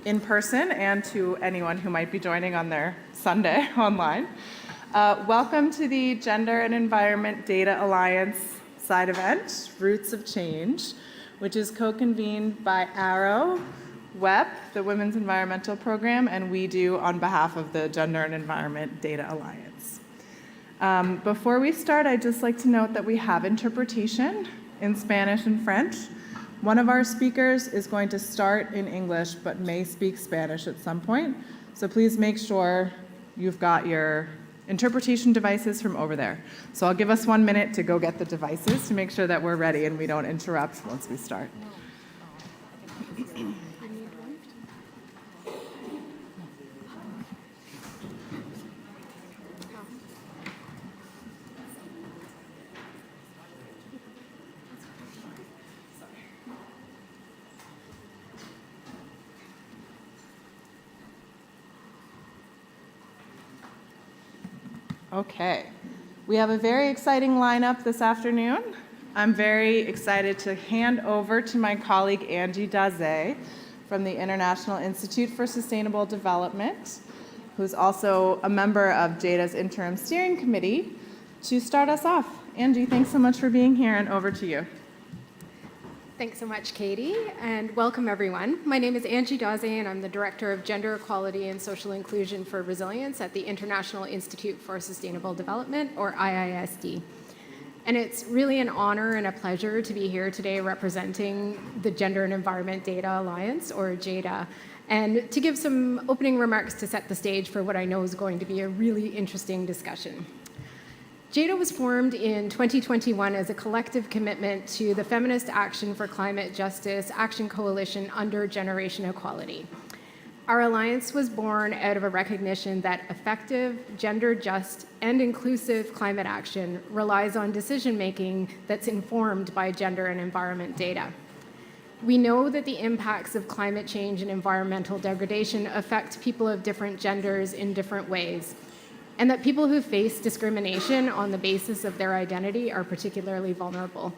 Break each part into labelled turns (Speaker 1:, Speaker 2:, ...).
Speaker 1: in person and to anyone who might be joining on their Sunday online. Welcome to the Gender and Environment Data Alliance side event, Roots of Change, which is co-convened by Arrow, WEP, the Women's Environmental Program, and we do on behalf of the Gender and Environment Data Alliance. Before we start, I'd just like to note that we have interpretation in Spanish and French. One of our speakers is going to start in English but may speak Spanish at some point, so please make sure you've got your interpretation devices from over there. So I'll give us 1 minute to go get the devices to make sure that we're ready and we don't interrupt once we start. Okay, we have a very exciting lineup this afternoon. I'm very excited to hand over to my colleague Angie Daze from the International Institute for Sustainable Development, who's also a member of GEDA's Interim Steering Committee, to start us off. Angie, thanks so much for being here, and over to you.
Speaker 2: Thanks so much, Katie, and welcome everyone. My name is Angie Daze, and I'm the Director of Gender Equality and Social Inclusion for Resilience at the International Institute for Sustainable Development, or IISD. And it's really an honor and a pleasure to be here today representing the Gender and Environment Data Alliance, or GEDA, and to give some opening remarks to set the stage for what I know is going to be a really interesting discussion. GEDA was formed in 2021 as a collective commitment to the Feminist Action for Climate Justice Action Coalition under Generation Equality. Our alliance was born out of a recognition that effective, gender-just, and inclusive climate action relies on decision-making that's informed by gender and environment data. We know that the impacts of climate change and environmental degradation affect people of different genders in different ways, and that people who face discrimination on the basis of their identity are particularly vulnerable.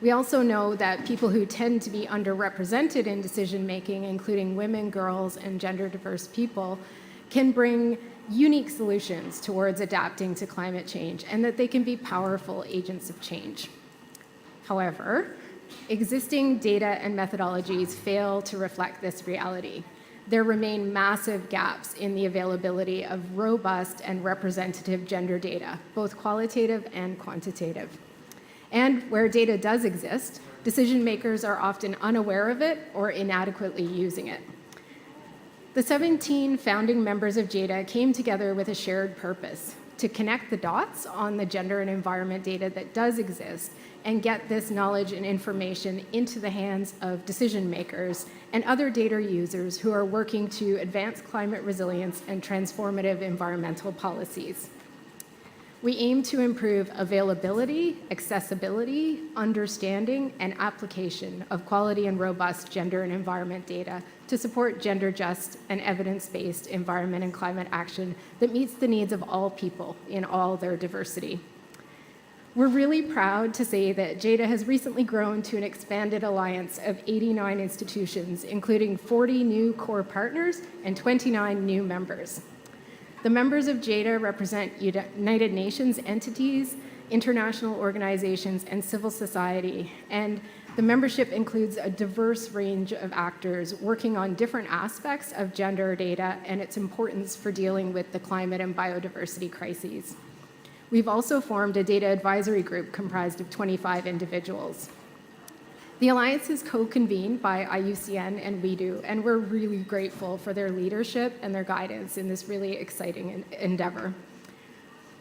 Speaker 2: We also know that people who tend to be underrepresented in decision-making, including women, girls, and gender-diverse people, can bring unique solutions towards adapting to climate change, and that they can be powerful agents of change. However, existing data and methodologies fail to reflect this reality. There remain massive gaps in the availability of robust and representative gender data, both qualitative and quantitative. And where data does exist, decision makers are often unaware of it or inadequately using it. The 17 founding members of GEDA came together with a shared purpose: to connect the dots on the gender and environment data that does exist and get this knowledge and information into the hands of decision makers and other data users who are working to advance climate resilience and transformative environmental policies. We aim to improve availability, accessibility, understanding, and application of quality and robust gender and environment data to support gender-just and evidence-based environment and climate action that meets the needs of all people in all their diversity. We're really proud to say that GEDA has recently grown to an expanded alliance of 89 institutions, including 40 new core partners and 29 new members. The members of GEDA represent United Nations entities, international organizations, and civil society, and the membership includes a diverse range of actors working on different aspects of gender data and its importance for dealing with the climate and biodiversity crises. We've also formed a data advisory group comprised of 25 individuals. The alliance is co-convened by IUCN and WEDO, and we're really grateful for their leadership and their guidance in this really exciting endeavor.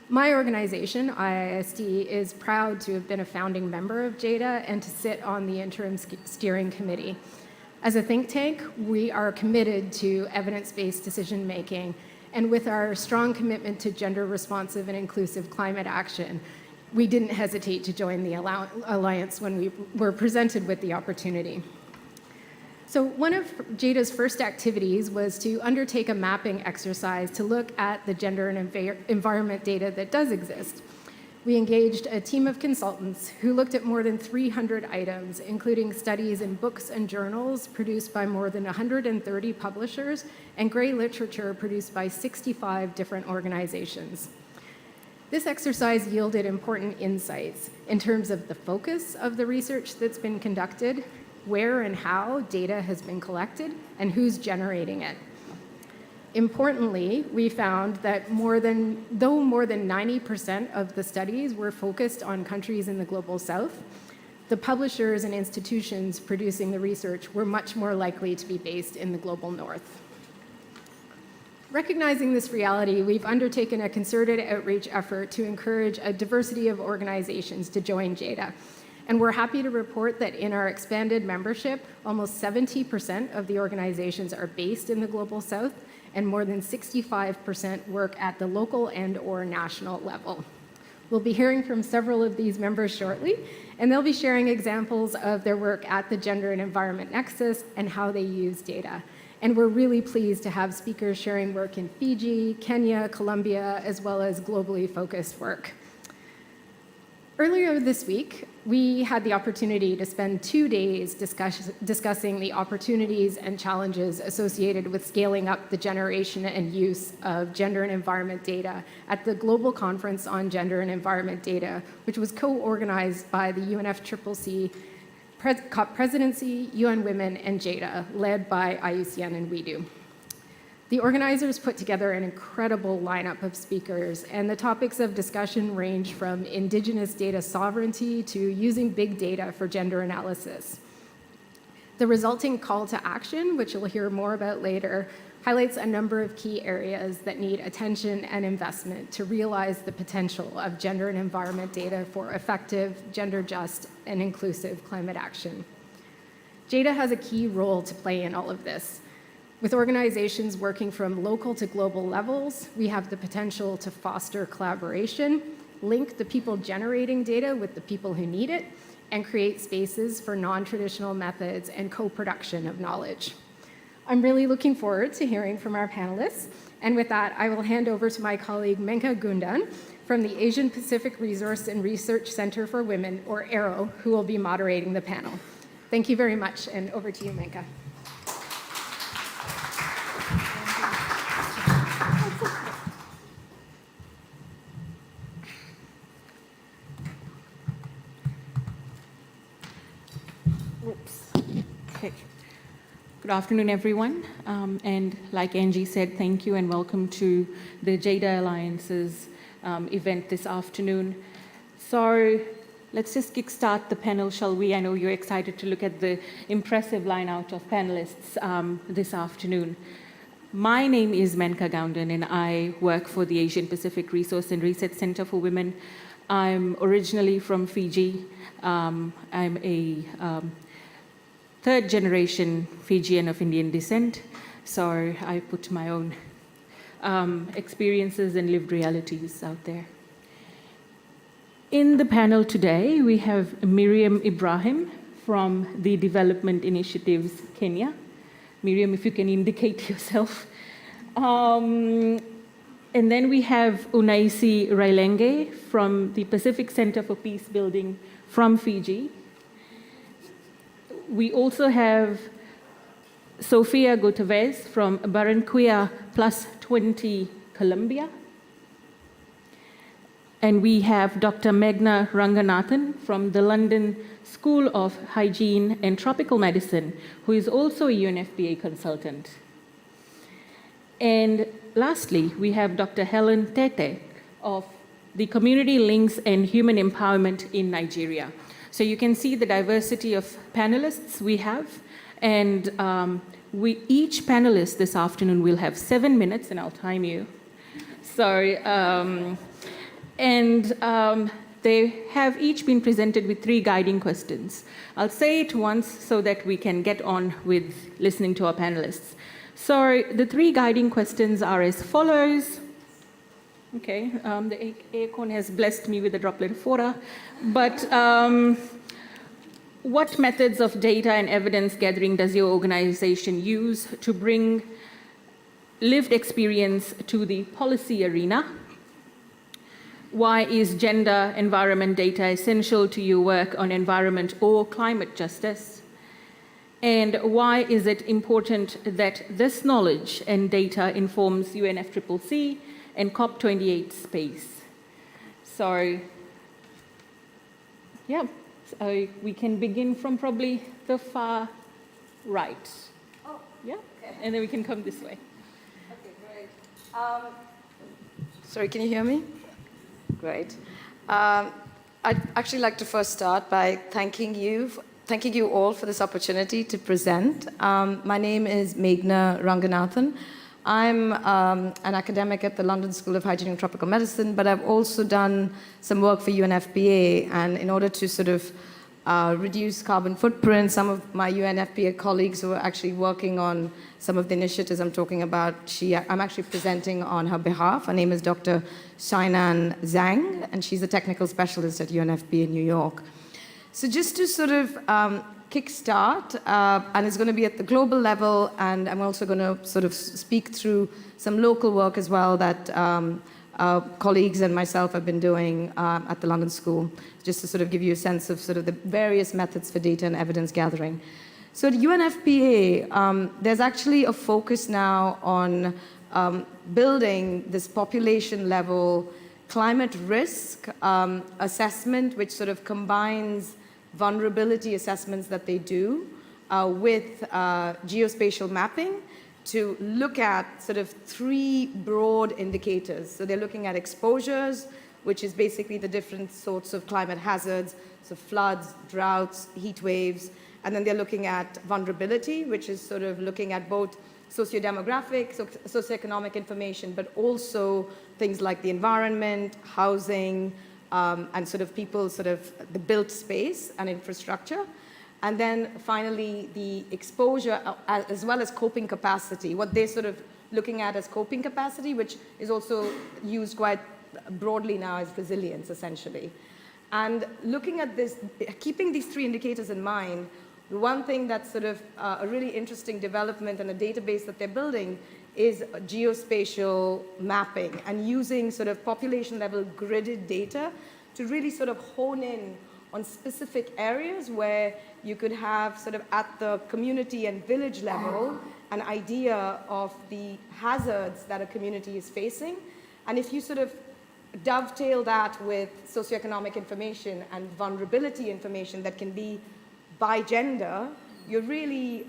Speaker 2: My organization, IISD, is proud to have been a founding member of GEDA and to sit on the Interim Steering Committee. As a think tank, we are committed to evidence-based decision-making, and with our strong commitment to gender-responsive and inclusive climate action, we didn't hesitate to join the alliance when we were presented with the opportunity. So one of GEDA's first activities was to undertake a mapping exercise to look at the gender and environment data that does exist. we engaged a team of consultants who looked at more than 300 items, including studies in books and journals produced by more than 130 publishers and gray literature produced by 65 different organizations. This exercise yielded important insights in terms of the focus of the research that's been conducted, where and how data has been collected, and who's generating it. Importantly, we found that though more than 90% of the studies were focused on countries in the Global South, the publishers and institutions producing the research were much more likely to be based in the Global North. Recognizing this reality, we've undertaken a concerted outreach effort to encourage a diversity of organizations to join GEDA. And we're happy to report that in our expanded membership, almost 70% of the organizations are based in the Global South, and more than 65% work at the local and/or national level. We'll be hearing from several of these members shortly, and they'll be sharing examples of their work at the Gender and Environment Nexus and how they use data. And we're really pleased to have speakers sharing work in Fiji, Kenya, Colombia, as well as globally focused work. Earlier this week, we had the opportunity to spend 2 days discussing the opportunities and challenges associated with scaling up the generation and use of gender and environment data at the Global Conference on Gender and Environment Data, which was co-organized by the UNFCCC COP Presidency, UN Women, and GEDA, led by IUCN and WEDO. The organizers put together an incredible lineup of speakers, and the topics of discussion range from indigenous data sovereignty to using big data for gender analysis. The resulting call to action, which you'll hear more about later, highlights a number of key areas that need attention and investment to realize the potential of gender and environment data for effective, gender-just, and inclusive climate action. GEDA has a key role to play in all of this. With organizations working from local to global levels, we have the potential to foster collaboration, link the people generating data with the people who need it, and create spaces for non-traditional methods and co-production of knowledge. I'm really looking forward to hearing from our panelists. And with that, I will hand over to my colleague Menka Gundan from the Asian Pacific Resource and Research Center for Women, or ARROW, who will be moderating the panel. Thank you very much, and over to you, Menka.
Speaker 3: Oops. Okay. Good afternoon, everyone. And like Angie said, thank you and welcome to the GEDA Alliance's event this afternoon. So let's just kickstart the panel, shall we? I know you're excited to look at the impressive line-out of panelists this afternoon. My name is Menka Gundan, and I work for the Asian Pacific Resource and Research Center for Women. I'm originally from Fiji. I'm a third-generation Fijian of Indian descent, so I put my own experiences and lived realities out there. In the panel today, we have Miriam Ibrahim from the Development Initiatives Kenya. Miriam, if you can indicate yourself. And then we have Unaisi Railenge from the Pacific Center for Peace Building from Fiji. We also have Sofia Gutierrez from Barranquilla Plus 20, Colombia. And we have Dr. Meghna Ranganathan from the London School of Hygiene and Tropical Medicine, who is also a UNFPA consultant. And lastly, we have Dr. Helen Tete of the Community Links and Human Empowerment in Nigeria. So you can see the diversity of panelists we have, and each panelist this afternoon will have 7 minutes, and I'll time you. So, they have each been presented with 3 guiding questions. I'll say it once so that we can get on with listening to our panelists. So the 3 guiding questions are as follows. Okay, the aircon has blessed me with a droplet of water. But what methods of data and evidence gathering does your organization use to bring lived experience to the policy arena? why is gender environment data essential to your work on environment or climate justice? And why is it important that this knowledge and data informs UNFCCC and COP28 space? So, yeah, so we can begin from probably the far right.
Speaker 4: Oh,
Speaker 3: yeah,
Speaker 4: okay.
Speaker 3: And then we can come this way.
Speaker 4: Okay, great. Sorry, can you hear me? Great. I'd actually like to first start by thanking you all for this opportunity to present. My name is Meghna Ranganathan. I'm an academic at the London School of Hygiene and Tropical Medicine, but I've also done some work for UNFPA, and in order to sort of reduce carbon footprint, some of my UNFPA colleagues who are actually working on some of the initiatives I'm talking about, I'm actually presenting on her behalf. Her name is Dr. Shainan Zhang, and she's a technical specialist at UNFPA in New York. So just to sort of kickstart, and it's going to be at the global level, and I'm also going to sort of speak through some local work as well that colleagues and myself have been doing at the London School, just to sort of give you a sense of sort of the various methods for data and evidence gathering. So at UNFPA, there's actually a focus now on building this population level climate risk assessment, which sort of combines vulnerability assessments that they do with geospatial mapping to look at sort of 3 broad indicators. So they're looking at exposures, which is basically the different sorts of climate hazards, so floods, droughts, heat waves, and then they're looking at vulnerability, which is sort of looking at both socio-demographic, socioeconomic information, but also things like the environment, housing, and sort of people's sort of the built space and infrastructure. And then finally, the exposure as well as coping capacity, what they're sort of looking at as coping capacity, which is also used quite broadly now as resilience, essentially. And looking at this, keeping these 3 indicators in mind, the one thing that's sort of a really interesting development and a database that they're building is geospatial mapping and using sort of population level gridded data to really sort of hone in on specific areas where you could have sort of at the community and village level an idea of the hazards that a community is facing. And if you sort of dovetail that with socioeconomic information and vulnerability information that can be by gender, you're really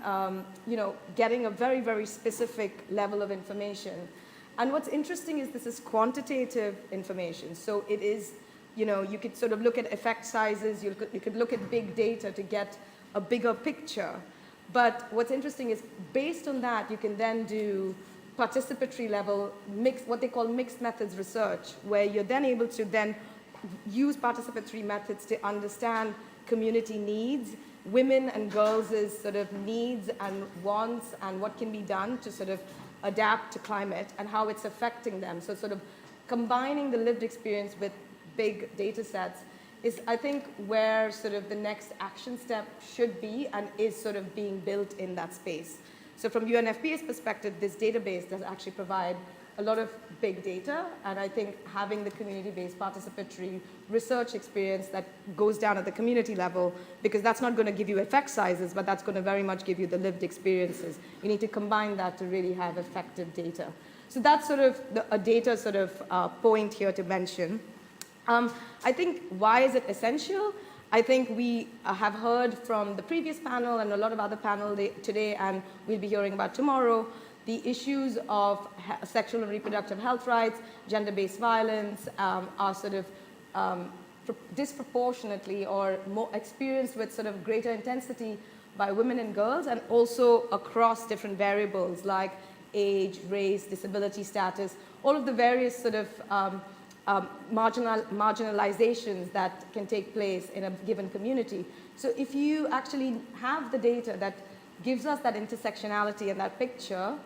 Speaker 4: getting a very, very specific level of information. And what's interesting is this is quantitative information. So it is, you could sort of look at effect sizes, you could look at big data to get a bigger picture. But what's interesting is based on that, you can then do participatory level, what they call mixed methods research, where you're then able to then use participatory methods to understand community needs, women and girls' sort of needs and wants, and what can be done to sort of adapt to climate and how it's affecting them. So sort of combining the lived experience with big data sets is, I think, where sort of the next action step should be and is sort of being built in that space. So from UNFPA's perspective, this database does actually provide a lot of big data, and I think having the community-based participatory research experience that goes down at the community level, because that's not going to give you effect sizes, but that's going to very much give you the lived experiences. You need to combine that to really have effective data. So that's sort of a data sort of point here to mention. I think, why is it essential? I think we have heard from the previous panel and a lot of other panels today, and we'll be hearing about tomorrow, the issues of sexual and reproductive health rights, gender-based violence are sort of disproportionately or more experienced with sort of greater intensity by women and girls, and also across different variables like age, race, disability status, all of the various sort of marginalizations that can take place in a given community. So if you actually have the data that gives us that intersectionality and that picture,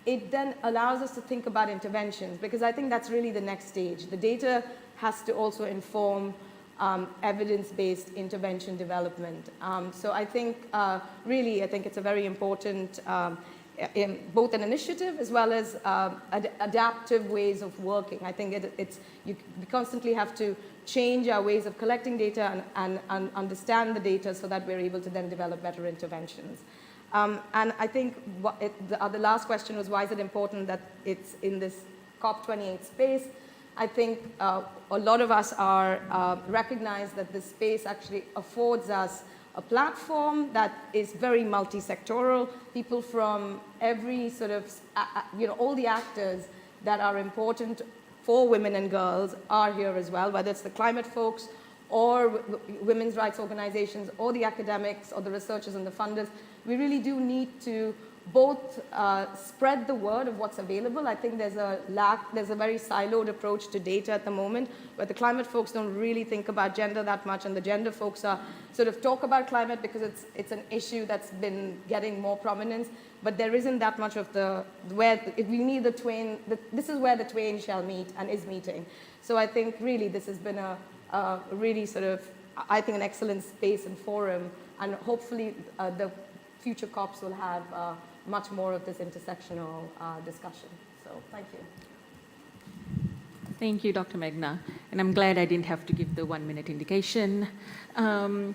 Speaker 4: it then allows us to think about interventions, because I think that's really the next stage. The data has to also inform evidence-based intervention development. So I think, really, I think it's a very important both an initiative as well as adaptive ways of working. I think we constantly have to change our ways of collecting data and understand the data so that we're able to then develop better interventions. And I think the last question was, why is it important that it's in this COP28 space? I think a lot of us recognize that this space actually affords us a platform that is very multi-sectoral. People from every sort of, all the actors that are important for women and girls are here as well, whether it's the climate folks or women's rights organizations or the academics or the researchers and the funders. We really do need to both spread the word of what's available. I think there's a very siloed approach to data at the moment, where the climate folks don't really think about gender that much, and the gender folks are sort of talk about climate because it's an issue that's been getting more prominence, but there isn't that much of we need the twain, this is where the twain shall meet and is meeting. So I think really this has been a really sort of, I think, an excellent space and forum, and hopefully the future COPs will have much more of this intersectional discussion. So thank you.
Speaker 3: Thank you, Dr. Meghna. And I'm glad I didn't have to give the 1-minute indication. So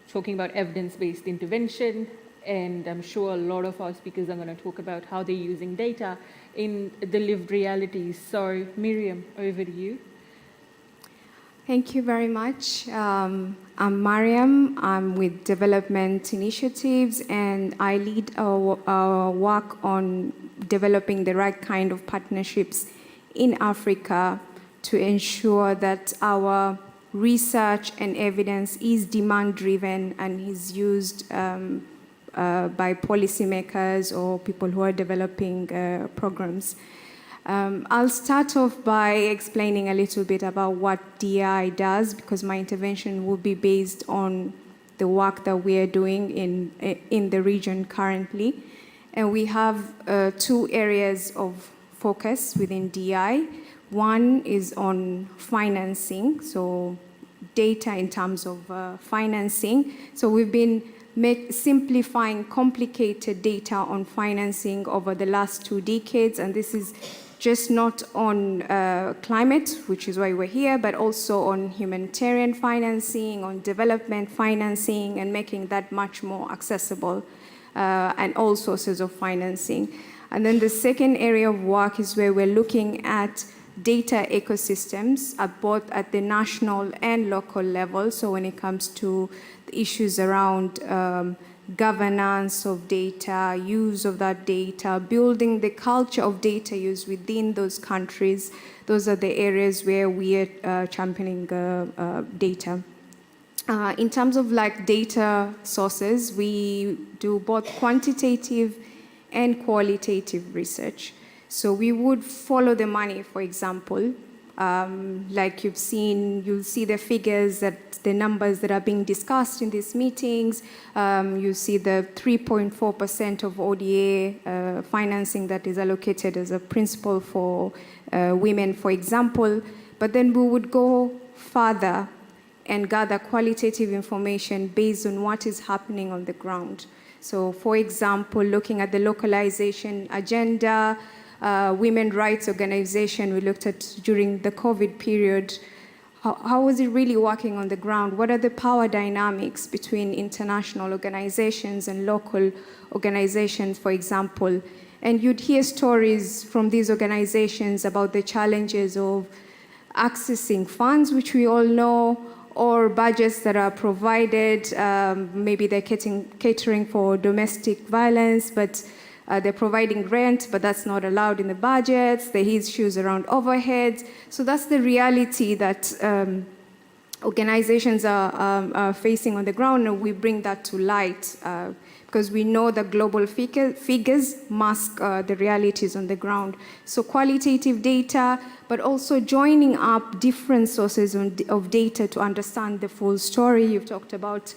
Speaker 3: talking about evidence-based intervention, and I'm sure a lot of our speakers are going to talk about how they're using data in the lived realities. So Miriam, over to you.
Speaker 5: Thank you very much. I'm Mariam. I'm with Development Initiatives, and I lead our work on developing the right kind of partnerships in Africa to ensure that our research and evidence is demand-driven and is used by policymakers or people who are developing programs. I'll start off by explaining a little bit about what DI does, because my intervention will be based on the work that we are doing in the region currently. And we have 2 areas of focus within DI. One is on financing, so data in terms of financing. So we've been simplifying complicated data on financing over the last 2 decades, and this is just not on climate, which is why we're here, but also on humanitarian financing, on development financing, and making that much more accessible, and all sources of financing. And then the second area of work is where we're looking at data ecosystems both at the national and local level. So when it comes to the issues around governance of data, use of that data, building the culture of data use within those countries, those are the areas where we are championing data. In terms of data sources, we do both quantitative and qualitative research. So we would follow the money, for example. Like you'll see the figures, the numbers that are being discussed in these meetings. You see the 3.4% of ODA financing that is allocated as a principle for women, for example. But then we would go further and gather qualitative information based on what is happening on the ground. So, for example, looking at the localization agenda, women rights organization we looked at during the COVID period. How was it really working on the ground? What are the power dynamics between international organizations and local organizations, for example? And you'd hear stories from these organizations about the challenges of accessing funds, which we all know, or budgets that are provided. Maybe they're catering for domestic violence, but they're providing rent, but that's not allowed in the budgets. There is issues around overheads. So that's the reality that organizations are facing on the ground, and we bring that to light because we know that global figures mask the realities on the ground. So qualitative data, but also joining up different sources of data to understand the full story. You've talked about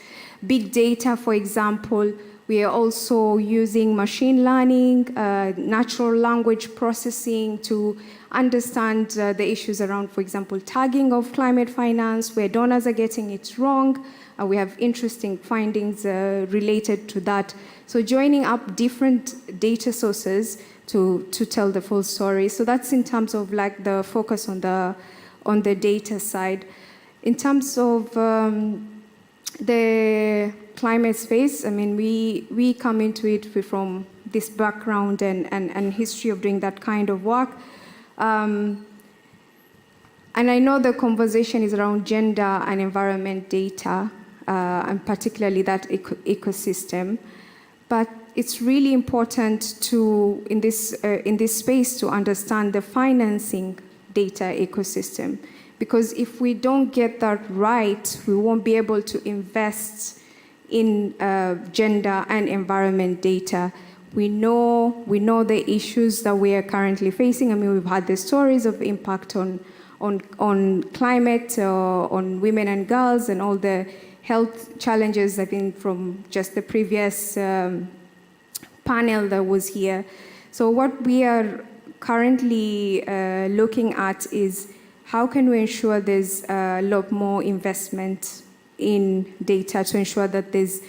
Speaker 5: big data, for example. We are also using machine learning, natural language processing to understand the issues around, for example, tagging of climate finance, where donors are getting it wrong. We have interesting findings related to that. So joining up different data sources to tell the full story. So that's in terms of like the focus on the data side. In terms of the climate space, I mean, we come into it from this background and history of doing that kind of work. And I know the conversation is around gender and environment data, and particularly that ecosystem. But it's really important to, in this space, to understand the financing data ecosystem. Because if we don't get that right, we won't be able to invest in gender and environment data. We know the issues that we are currently facing. I mean, we've had the stories of impact on climate, on women and girls, and all the health challenges, I think, from just the previous panel that was here. So what we are currently looking at is how can we ensure there's a lot more investment in data to ensure that there's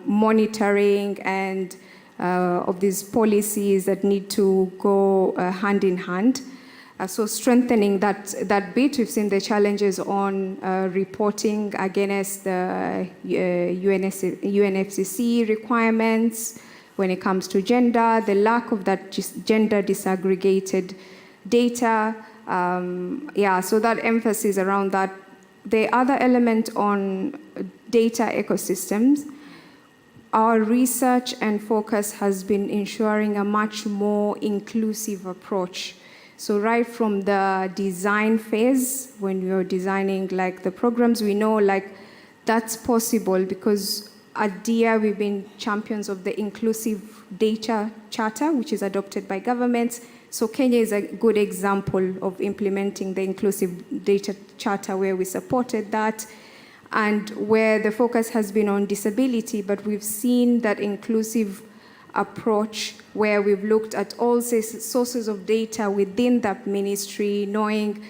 Speaker 5: monitoring and of these policies that need to go hand in hand. So strengthening that bit. We've seen the challenges on reporting against the UNFCCC requirements when it comes to gender, the lack of that gender disaggregated data. So that emphasis around that. The other element on data ecosystems, our research and focus has been ensuring a much more inclusive approach. So right from the design phase, when you're designing like the programs, we know like that's possible because at DIA we've been champions of the inclusive data charter, which is adopted by governments. So Kenya is a good example of implementing the inclusive data charter where we supported that and where the focus has been on disability, but we've seen that inclusive approach where we've looked at all sources of data within that ministry, knowing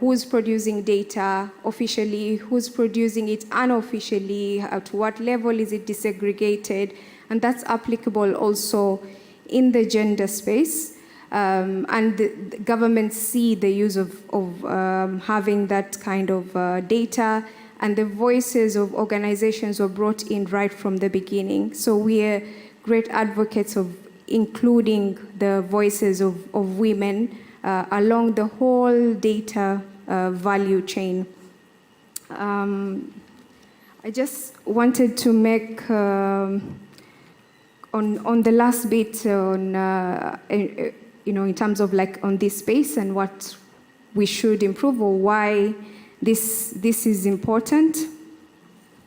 Speaker 5: who's producing data officially, who's producing it unofficially, at what level is it disaggregated, and that's applicable also in the gender space. And the governments see the use of having that kind of data, and the voices of organizations were brought in right from the beginning. So we are great advocates of including the voices of women along the whole data value chain. I just wanted to make, on the last bit, in terms of like on this space and what we should improve or why this is important.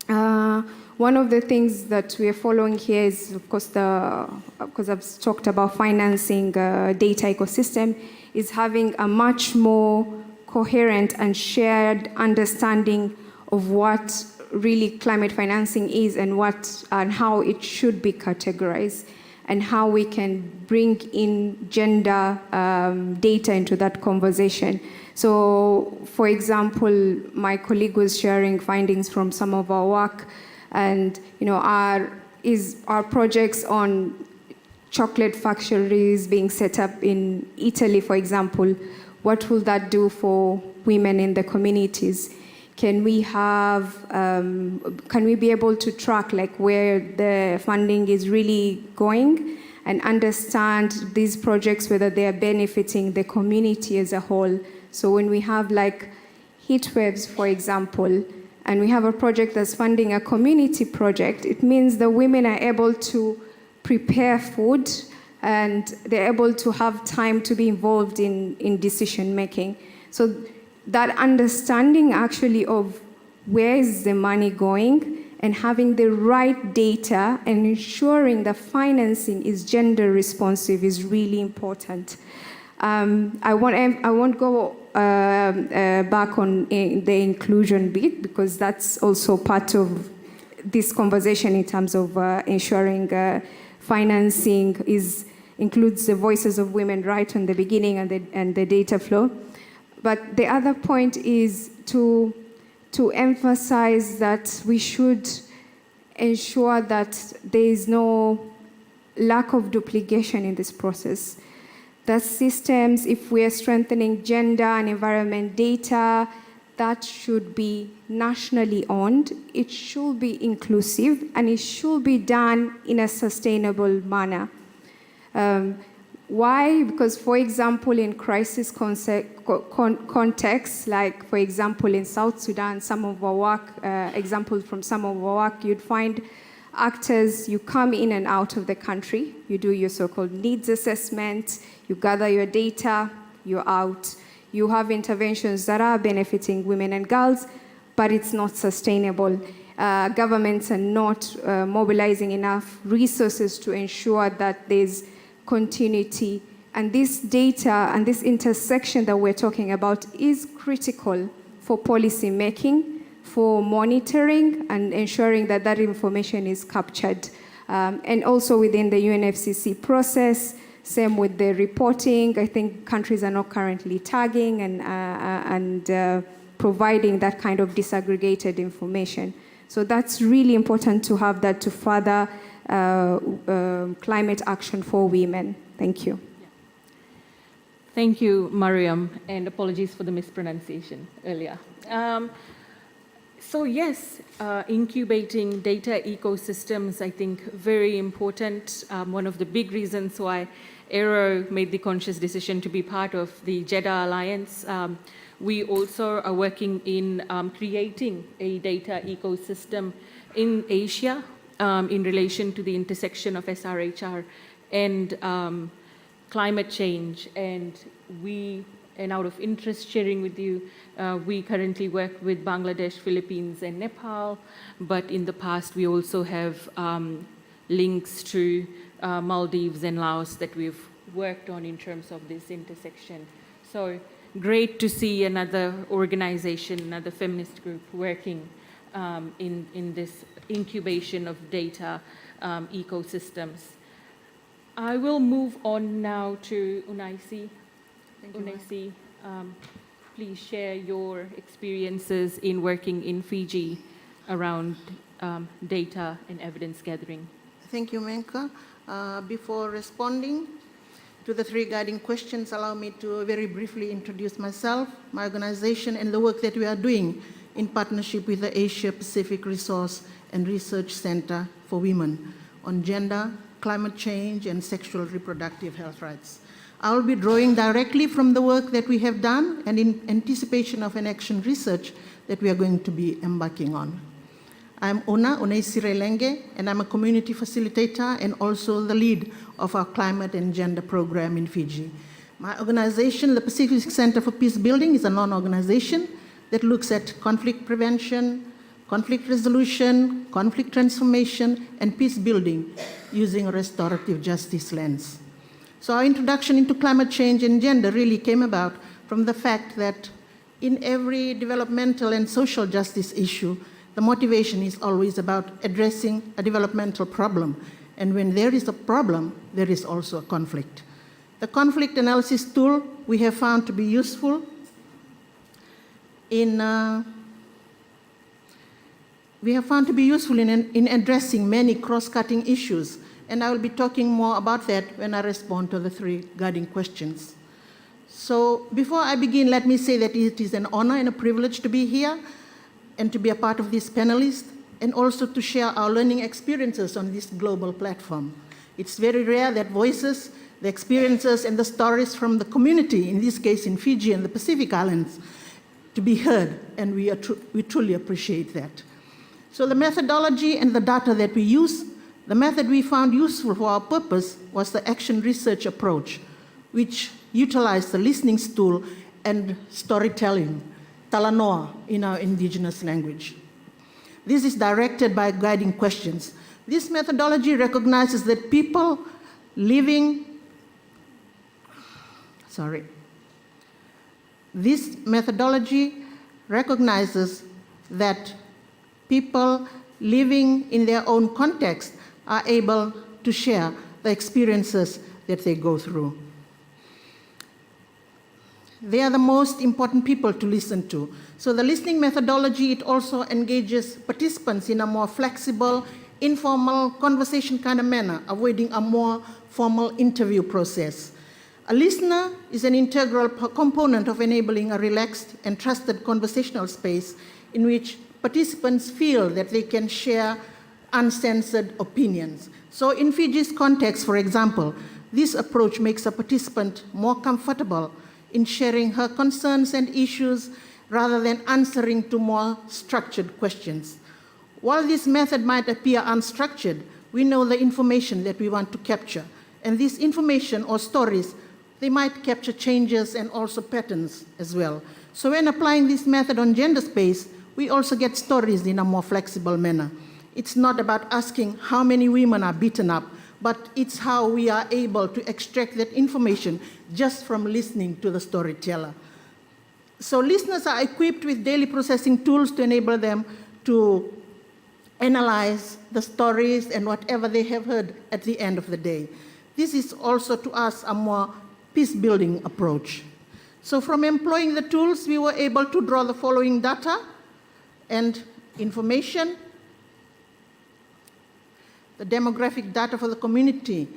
Speaker 5: One of the things that we are following here is, of course, because I've talked about financing data ecosystem, is having a much more coherent and shared understanding of what really climate financing is and how it should be categorized, and how we can bring in gender data into that conversation. So, for example, my colleague was sharing findings from some of our work, and our projects on chocolate factories being set up in Italy, for example. What will that do for women in the communities? Can we be able to track like where the funding is really going and understand these projects, whether they are benefiting the community as a whole? So when we have like heat waves, for example, and we have a project that's funding a community project, it means the women are able to prepare food and they're able to have time to be involved in decision making. So that understanding actually of where is the money going and having the right data and ensuring the financing is gender responsive is really important. I won't go back on the inclusion bit because that's also part of this conversation in terms of ensuring financing includes the voices of women right from the beginning and the data flow. But the other point is to emphasize that we should ensure that there is no lack of duplication in this process. The systems, if we are strengthening gender and environment data, that should be nationally owned, it should be inclusive, and it should be done in a sustainable manner. Why? Because, for example, in crisis contexts, like, for example, in South Sudan, some of our work, examples from some of our work, you'd find actors, you come in and out of the country, you do your so-called needs assessment, you gather your data, you're out. You have interventions that are benefiting women and girls, but it's not sustainable. Governments are not mobilizing enough resources to ensure that there's continuity. And this data and this intersection that we're talking about is critical for policy making, for monitoring and ensuring that that information is captured. And also within the UNFCCC process, same with the reporting. I think countries are not currently tagging and providing that kind of disaggregated information. So that's really important to have that to further climate action for women. Thank you.
Speaker 3: Thank you, Mariam, and apologies for the mispronunciation earlier. So yes, incubating data ecosystems, I think, very important. One of the big reasons why Aero made the conscious decision to be part of the GEDA Alliance. We also are working in creating a data ecosystem in Asia in relation to the intersection of SRHR and climate change. And out of interest sharing with you, we currently work with Bangladesh, Philippines, and Nepal. But in the past, we also have links to Maldives and Laos that we've worked on in terms of this intersection. So great to see another organization, another feminist group working in this incubation of data ecosystems. I will move on now to Unaisi. Unaisi, please share your experiences in working in Fiji around data and evidence gathering.
Speaker 6: Thank you, Menka. Before responding to the three guiding questions, allow me to very briefly introduce myself, my organization, and the work that we are doing in partnership with the Asia Pacific Resource and Research Center for Women on gender, climate change, and sexual reproductive health rights. I will be drawing directly from the work that we have done and in anticipation of an action research that we are going to be embarking on. I'm Unaisi Relenge, and I'm a community facilitator and also the lead of our climate and gender program in Fiji. My organization, the Pacific Center for Peace Building, is a non-organization that looks at conflict prevention, conflict resolution, conflict transformation, and peace building using a restorative justice lens. So our introduction into climate change and gender really came about from the fact that in every developmental and social justice issue, the motivation is always about addressing a developmental problem. And when there is a problem, there is also a conflict. The conflict analysis tool we have found to be useful in addressing many cross-cutting issues. And I will be talking more about that when I respond to the three guiding questions. So before I begin, let me say that it is an honor and a privilege to be here and to be a part of this panelist, and also to share our learning experiences on this global platform. It's very rare that voices, the experiences, and the stories from the community, in this case in Fiji and the Pacific Islands, to be heard, and we truly appreciate that. So the methodology and the data that we use, the method we found useful for our purpose was the action research approach, which utilized the listening stool and storytelling, talanoa in our indigenous language. This is directed by guiding questions. This methodology recognizes that people living, this methodology recognizes that people living in their own context are able to share the experiences that they go through. They are the most important people to listen to. So the listening methodology, it also engages participants in a more flexible informal conversation kind of manner, avoiding a more formal interview process. A listener is an integral component of enabling a relaxed and trusted conversational space in which participants feel that they can share uncensored opinions. So in Fiji's context, for example, this approach makes a participant more comfortable in sharing her concerns and issues rather than answering to more structured questions. While this method might appear unstructured, we know the information that we want to capture. And this information or stories, they might capture changes and also patterns as well. So when applying this method on gender space, we also get stories in a more flexible manner. It's not about asking how many women are beaten up, but it's how we are able to extract that information just from listening to the storyteller. So listeners are equipped with daily processing tools to enable them to analyze the stories and whatever they have heard at the end of the day. This is also to us a more peace-building approach. So from employing the tools, we were able to draw the following data and information. The demographic data for the community,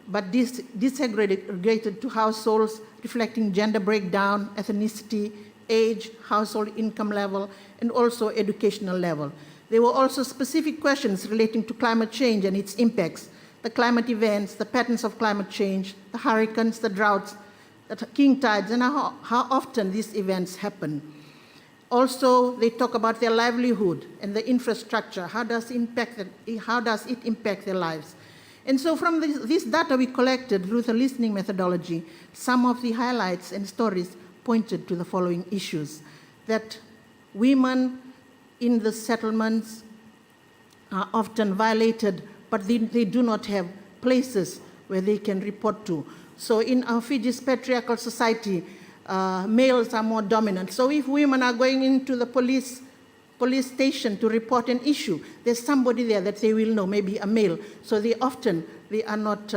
Speaker 6: but disaggregated to households reflecting gender breakdown, ethnicity, age, household income level, and also educational level. There were also specific questions relating to climate change and its impacts, the climate events, the patterns of climate change, the hurricanes, the droughts, the king tides, and how often these events happen. Also, they talk about their livelihood and the infrastructure. How does it impact their lives? And so from this data we collected through the listening methodology, some of the highlights and stories pointed to the following issues: that women in the settlements are often violated, but they do not have places where they can report to. So in our Fiji's patriarchal society, males are more dominant. So if women are going into the police station to report an issue, there's somebody there that they will know, maybe a male. So they are not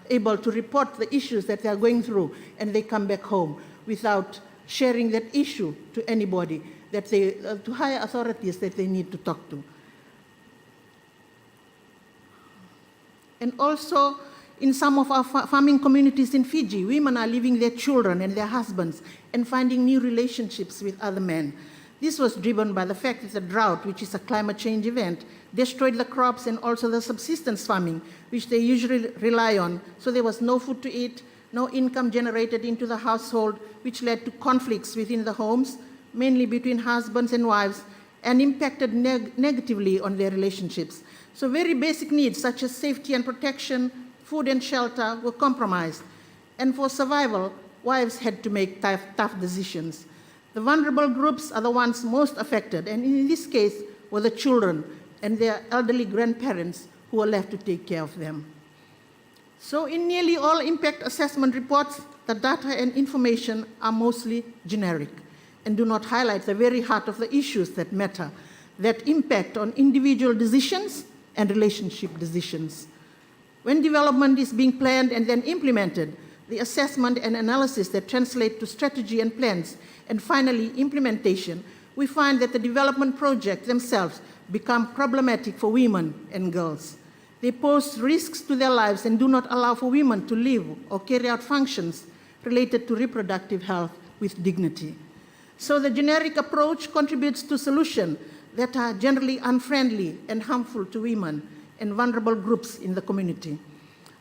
Speaker 6: able to report the issues that they are going through, and they come back home without sharing that issue to anybody, that to higher authorities that they need to talk to. And also, in some of our farming communities in Fiji, women are leaving their children and their husbands and finding new relationships with other men. This was driven by the fact that the drought, which is a climate change event, destroyed the crops and also the subsistence farming, which they usually rely on. So there was no food to eat, no income generated into the household, which led to conflicts within the homes, mainly between husbands and wives, and impacted negatively on their relationships. So very basic needs such as safety and protection, food and shelter were compromised. And for survival, wives had to make tough decisions. The vulnerable groups are the ones most affected, and in this case were the children and their elderly grandparents who were left to take care of them. So in nearly all impact assessment reports, the data and information are mostly generic and do not highlight the very heart of the issues that matter, that impact on individual decisions and relationship decisions. When development is being planned and then implemented, the assessment and analysis that translate to strategy and plans, and finally implementation, we find that the development projects themselves become problematic for women and girls. They pose risks to their lives and do not allow for women to live or carry out functions related to reproductive health with dignity. So the generic approach contributes to solutions that are generally unfriendly and harmful to women and vulnerable groups in the community.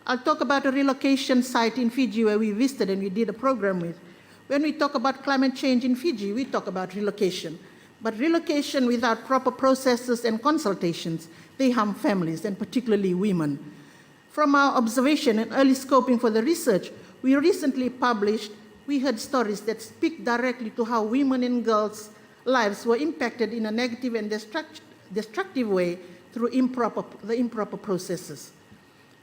Speaker 6: I'll talk about a relocation site in Fiji where we visited and we did a program with. When we talk about climate change in Fiji, we talk about relocation. But relocation without proper processes and consultations, they harm families and particularly women. From our observation and early scoping for the research, we recently published, we heard stories that speak directly to how women and girls' lives were impacted in a negative and destructive way through the improper processes.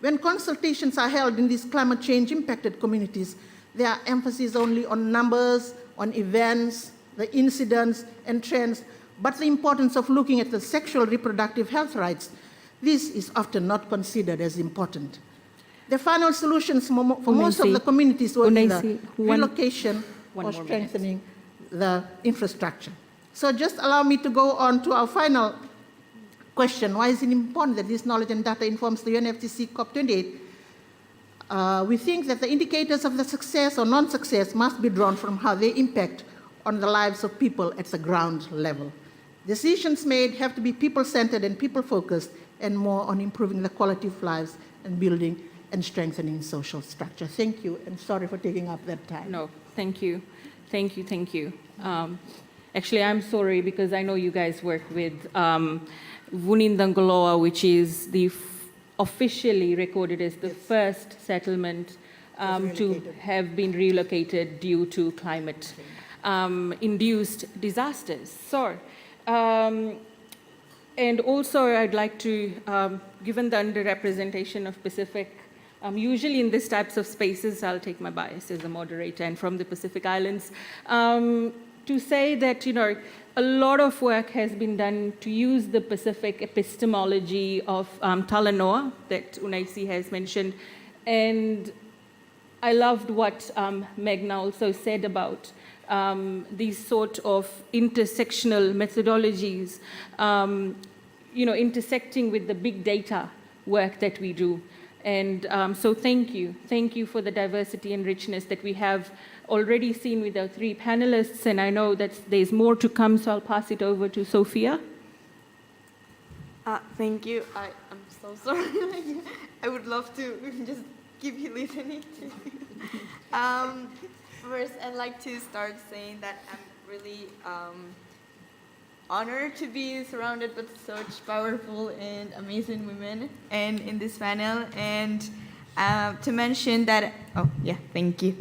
Speaker 6: When consultations are held in these climate change impacted communities, there are emphasis only on numbers, on events, the incidents and trends, but the importance of looking at the sexual reproductive health rights, this is often not considered as important. The final solutions for most of the communities were either relocation or strengthening the infrastructure. So just allow me to go on to our final question, why is it important that this knowledge and data informs the UNFCCC COP28? We think that the indicators of the success or non-success must be drawn from how they impact on the lives of people at the ground level. Decisions made have to be people-centered and people-focused, and more on improving the quality of lives and building and strengthening social structure. Thank you, and sorry for taking up that time.
Speaker 3: No, thank you. Thank you, thank you. Actually, I'm sorry because I know you guys work with Vunindangaloa, which is the officially recorded as the first settlement to have been relocated due to climate induced disasters. So, and also I'd like to, given the underrepresentation of Pacific, usually in these types of spaces, I'll take my bias as a moderator and from the Pacific Islands, to say that, a lot of work has been done to use the Pacific epistemology of Talanoa that Unaisi has mentioned. And I loved what Meghna also said about these sort of intersectional methodologies, intersecting with the big data work that we do. And so thank you. Thank you for the diversity and richness that we have already seen with our three panelists. And I know that there's more to come, so I'll pass it over to Sophia.
Speaker 7: Thank you. I'm so sorry. I would love to just keep you listening to. First, I'd like to start saying that I'm really honored to be surrounded with such powerful and amazing women and in this panel, and to mention that, thank you.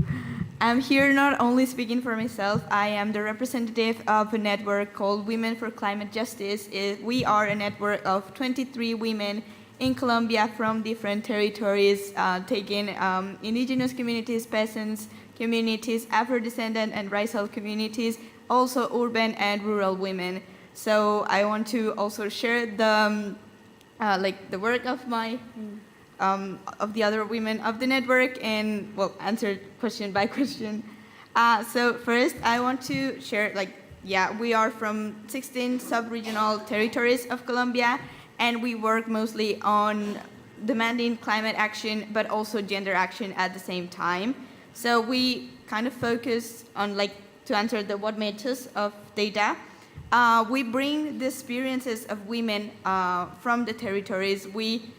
Speaker 7: I'm here not only speaking for myself, I am the representative of a network called Women for Climate Justice. We are a network of 23 women in Colombia from different territories, taking indigenous communities, peasants communities, Afro-descendant and racial communities, also urban and rural women. So I want to also share the the work of my of the other women of the network and answer question by question. So first I want to share we are from 16 sub-regional territories of Colombia, and we work mostly on demanding climate action but also gender action at the same time. So we kind of focus on to answer the what matters of data. We bring the experiences of women from the territories. We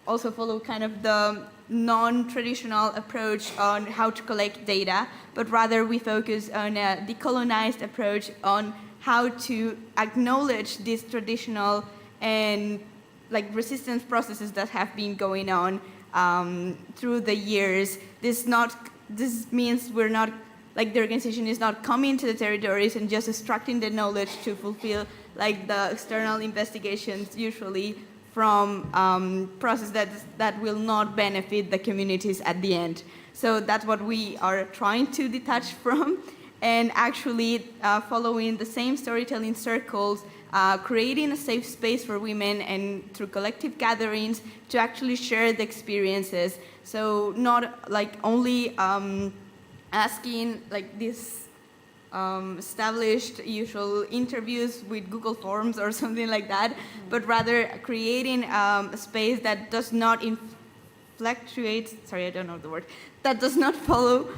Speaker 7: also follow kind of the non-traditional approach on how to collect data, but rather we focus on a decolonized approach on how to acknowledge these traditional and resistance processes that have been going on through the years. This means we're not the organization is not coming to the territories and just extracting the knowledge to fulfill the external investigations usually from process that will not benefit the communities at the end. So that's what we are trying to detach from, and actually following the same storytelling circles, creating a safe space for women and through collective gatherings to actually share the experiences. So not only asking these established usual interviews with Google Forms or something like that, but rather creating a space that does not that does not follow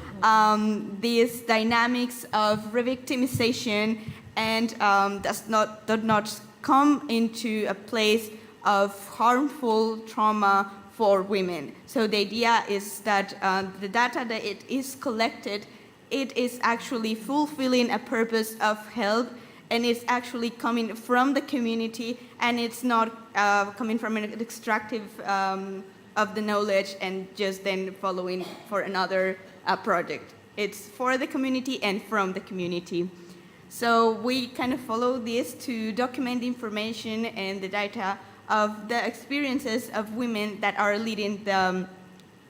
Speaker 7: these dynamics of re-victimization and does not come into a place of harmful trauma for women. So the idea is that the data that it is collected, it is actually fulfilling a purpose of help, and it's actually coming from the community, and it's not coming from an extractive of the knowledge and just then following for another project. It's for the community and from the community. So we kind of follow this to document the information and the data of the experiences of women that are leading the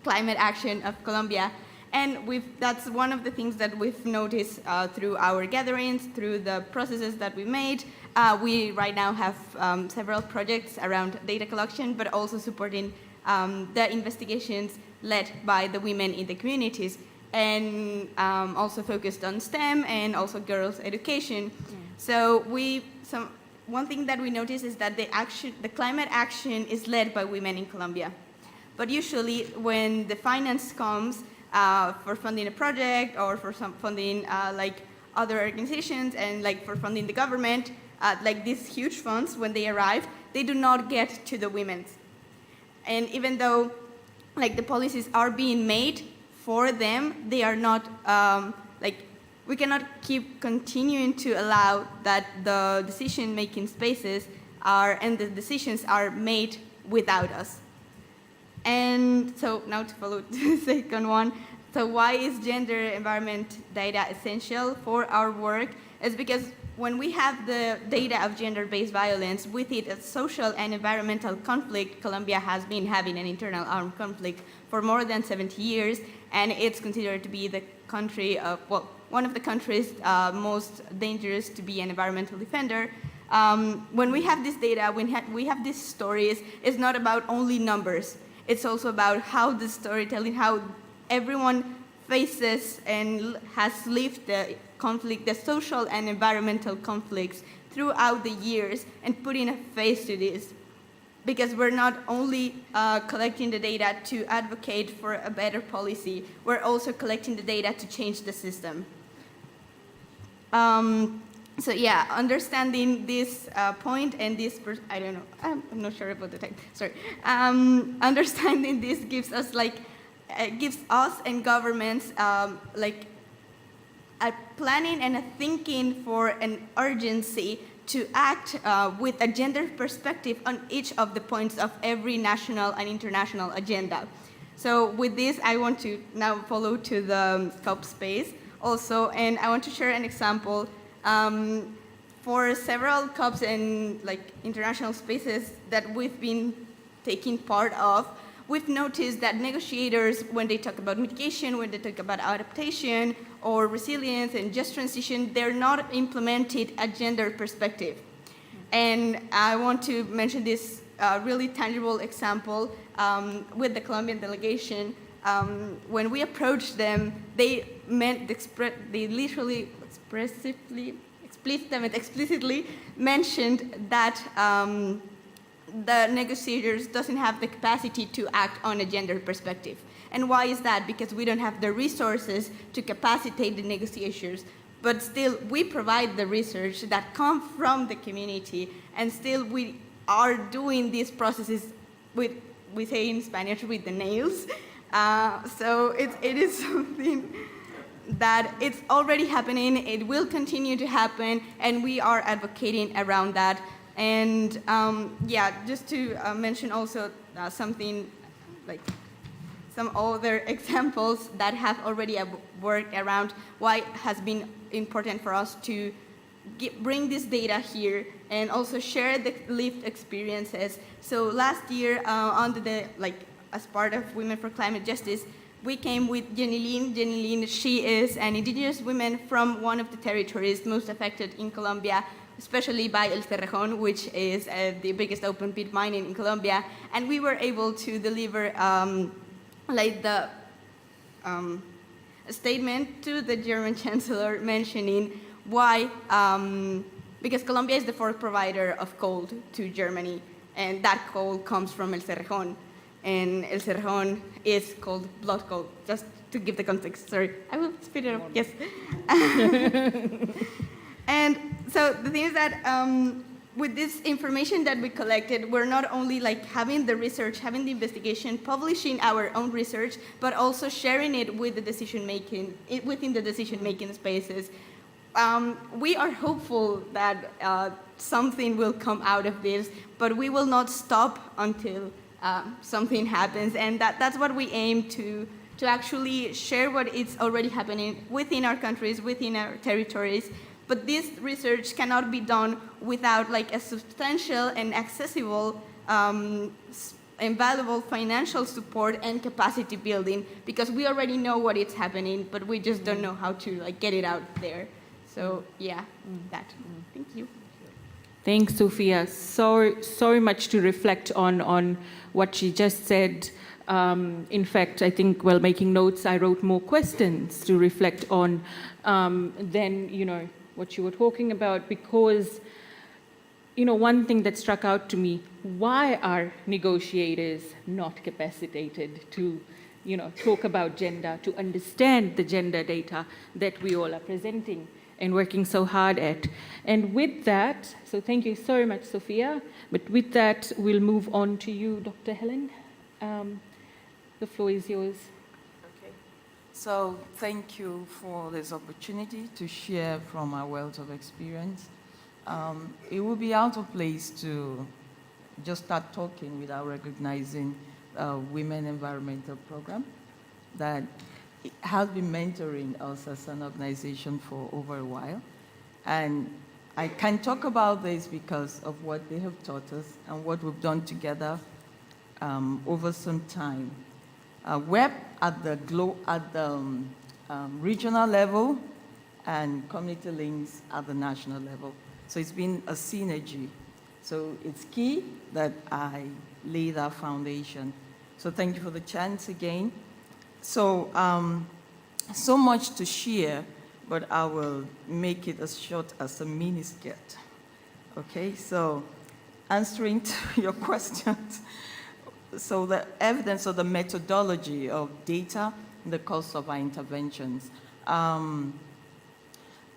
Speaker 7: climate action of Colombia. And that's one of the things that we've noticed through our gatherings, through the processes that we made. We right now have several projects around data collection, but also supporting the investigations led by the women in the communities, and also focused on STEM and also girls' education. So one thing that we notice is that the climate action is led by women in Colombia. But usually when the finance comes for funding a project or for some funding like other organizations and like for funding the government, like these huge funds, when they arrive, they do not get to the women. And even though like the policies are being made for them, they are not, we cannot keep continuing to allow that the decision-making spaces and the decisions are made without us. And so now to follow the second one, so why is gender environment data essential for our work? It's because when we have the data of gender-based violence, with it a social and environmental conflict, Colombia has been having an internal armed conflict for more than 70 years, and it's considered to be the country of, well, one of the countries most dangerous to be an environmental defender. When we have this data, when we have these stories, it's not about only numbers. It's also about how the storytelling, how everyone faces and has lived the conflict, the social and environmental conflicts throughout the years, and putting a face to this. Because we're not only collecting the data to advocate for a better policy, we're also collecting the data to change the system. So yeah, understanding this point and this, I don't know, I'm not sure about the time, sorry. Understanding this gives us gives us and governments like a planning and a thinking for an urgency to act with a gender perspective on each of the points of every national and international agenda. So with this, I want to now follow to the COP space also, and I want to share an example. For several COPs and international spaces that we've been taking part of, we've noticed that negotiators, when they talk about mitigation, when they talk about adaptation or resilience and just transition, they're not implemented a gender perspective. And I want to mention this really tangible example with the Colombian delegation. When we approached them, they literally explicitly mentioned that the negotiators doesn't have the capacity to act on a gender perspective. And why is that? Because we don't have the resources to capacitate the negotiators, but still we provide the research that comes from the community, and still we are doing these processes with, we say in Spanish, with the nails. So it is something that it's already happening, it will continue to happen, and we are advocating around that. And yeah, just to mention also something like some other examples that have already worked around why it has been important for us to bring this data here and also share the lived experiences. So last year, under the as part of Women for Climate Justice, we came with Jenilyn. Jenilyn, she is an indigenous woman from one of the territories most affected in Colombia, especially by El Cerrejón, which is the biggest open pit mining in Colombia. And we were able to deliver a statement to the German Chancellor mentioning why, because Colombia is the fourth provider of coal to Germany, and that coal comes from El Cerrejón. And El Cerrejón is called blood coal, just to give the context. Sorry, I will speed it up, yes. And so the thing is that with this information that we collected, we're not only having the research, having the investigation, publishing our own research, but also sharing it with the decision-making, within the decision-making spaces. We are hopeful that something will come out of this, but we will not stop until something happens, and that's what we aim to actually share what is already happening within our countries, within our territories. But this research cannot be done without a substantial and accessible and valuable financial support and capacity building, because we already know what is happening, but we just don't know how to get it out there. So yeah, that. Thank you.
Speaker 3: Thanks, Sophia. So much to reflect on what she just said. In fact, I think while making notes, I wrote more questions to reflect on than what you were talking about, because one thing that struck out to me, why are negotiators not capacitated to, talk about gender, to understand the gender data that we all are presenting and working so hard at? And with that, so thank you so much, Sophia. But with that, we'll move on to you, Dr. Helen. The floor is yours.
Speaker 8: Okay. So thank you for this opportunity to share from our wealth of experience. It would be out of place to just start talking without recognizing Women Environmental Program that has been mentoring us as an organization for over a while. And I can talk about this because of what they have taught us and what we've done together over some time. Web at the regional level and community links at the national level. So it's been a synergy. So it's key that I lay that foundation. So thank you for the chance again. So, so much to share, but I will make it as short as a miniskirt. Okay, so answering to your questions. So the evidence or the methodology of data in the course of our interventions.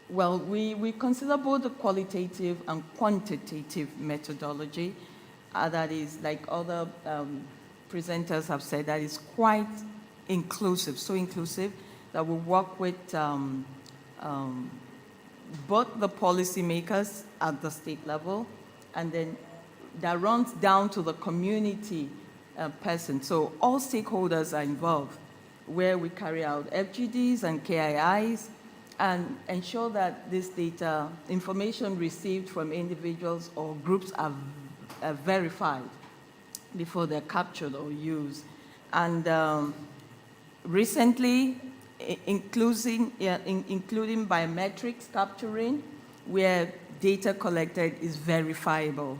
Speaker 8: Well, we consider both the qualitative and quantitative methodology. That is, like other presenters have said, that is quite inclusive, so inclusive that we work with both the policymakers at the state level, and then that runs down to the community person. So all stakeholders are involved, where we carry out FGDs and KIIs, and ensure that this data, information received from individuals or groups are verified before they're captured or used. And recently, including biometrics capturing, where data collected is verifiable,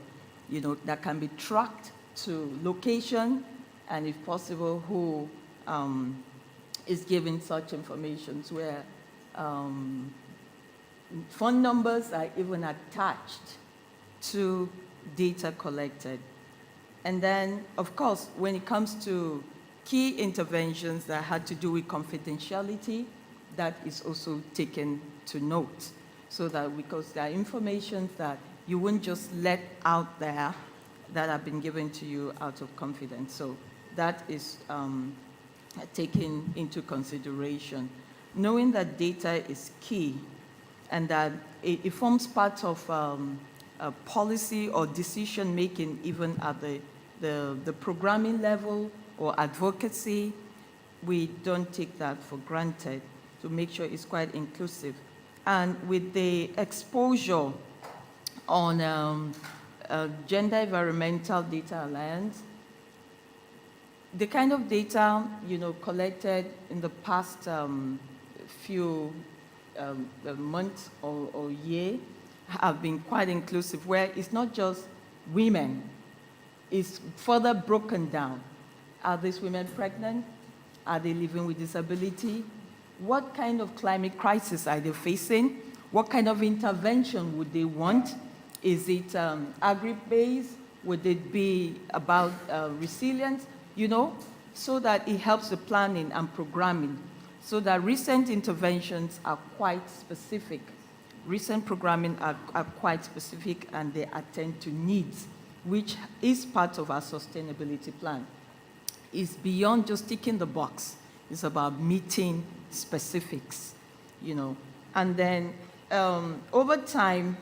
Speaker 8: that can be tracked to location, and if possible, who is giving such information, where phone numbers are even attached to data collected. And then, of course, when it comes to key interventions that had to do with confidentiality, that is also taken to note, so that because there are information that you wouldn't just let out there that have been given to you out of confidence. So that is taken into consideration. Knowing that data is key and that it forms part of a policy or decision making, even at the programming level or advocacy, we don't take that for granted to make sure it's quite inclusive. And with the exposure on Gender Environmental Data Alliance, the kind of data collected in the past few months or year have been quite inclusive, where it's not just women, it's further broken down. Are these women pregnant? Are they living with disability? What kind of climate crisis are they facing? What kind of intervention would they want? Is it agri-based? Would it be about resilience? So that it helps the planning and programming, so that recent interventions are quite specific. Recent programming are quite specific, and they attend to needs, which is part of our sustainability plan. It's beyond just ticking the box. It's about meeting specifics, And then over time,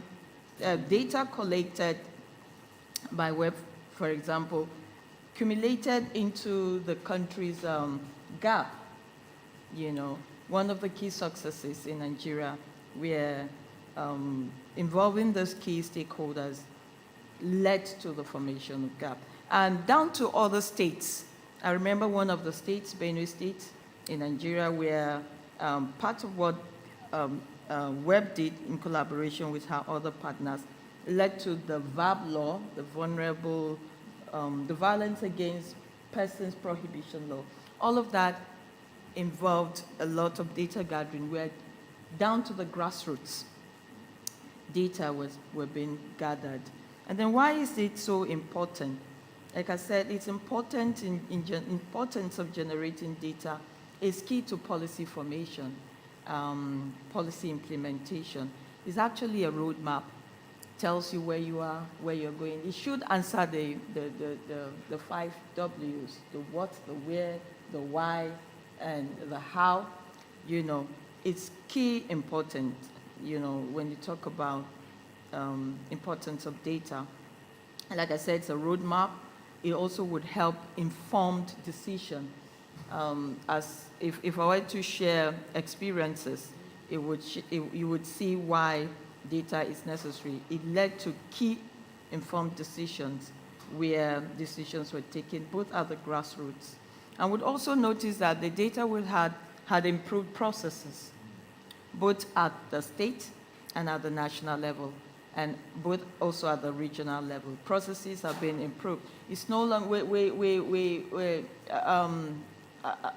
Speaker 8: data collected by web, for example, accumulated into the country's gap. One of the key successes in Nigeria, where involving those key stakeholders led to the formation of GAP. And down to other states. I remember one of the states, Benue State in Nigeria, where part of what WEB did in collaboration with her other partners led to the VAB law, the the Violence Against Persons Prohibition Law. All of that involved a lot of data gathering, where down to the grassroots, data were being gathered. And then why is it so important? Like I said, it's important importance of generating data is key to policy formation, policy implementation. It's actually a roadmap, tells you where you are, where you're going. It should answer the 5 W's, the what, the where, the why, and the how. You know, it's key important, you know, when you talk about importance of data. And like I said, it's a roadmap. It also would help informed decision. As if I were to share experiences, you would see why data is necessary. It led to key informed decisions where decisions were taken both at the grassroots. And would also notice that the data had improved processes, both at the state and at the national level, and both also at the regional level. Processes have been improved. It's no longer,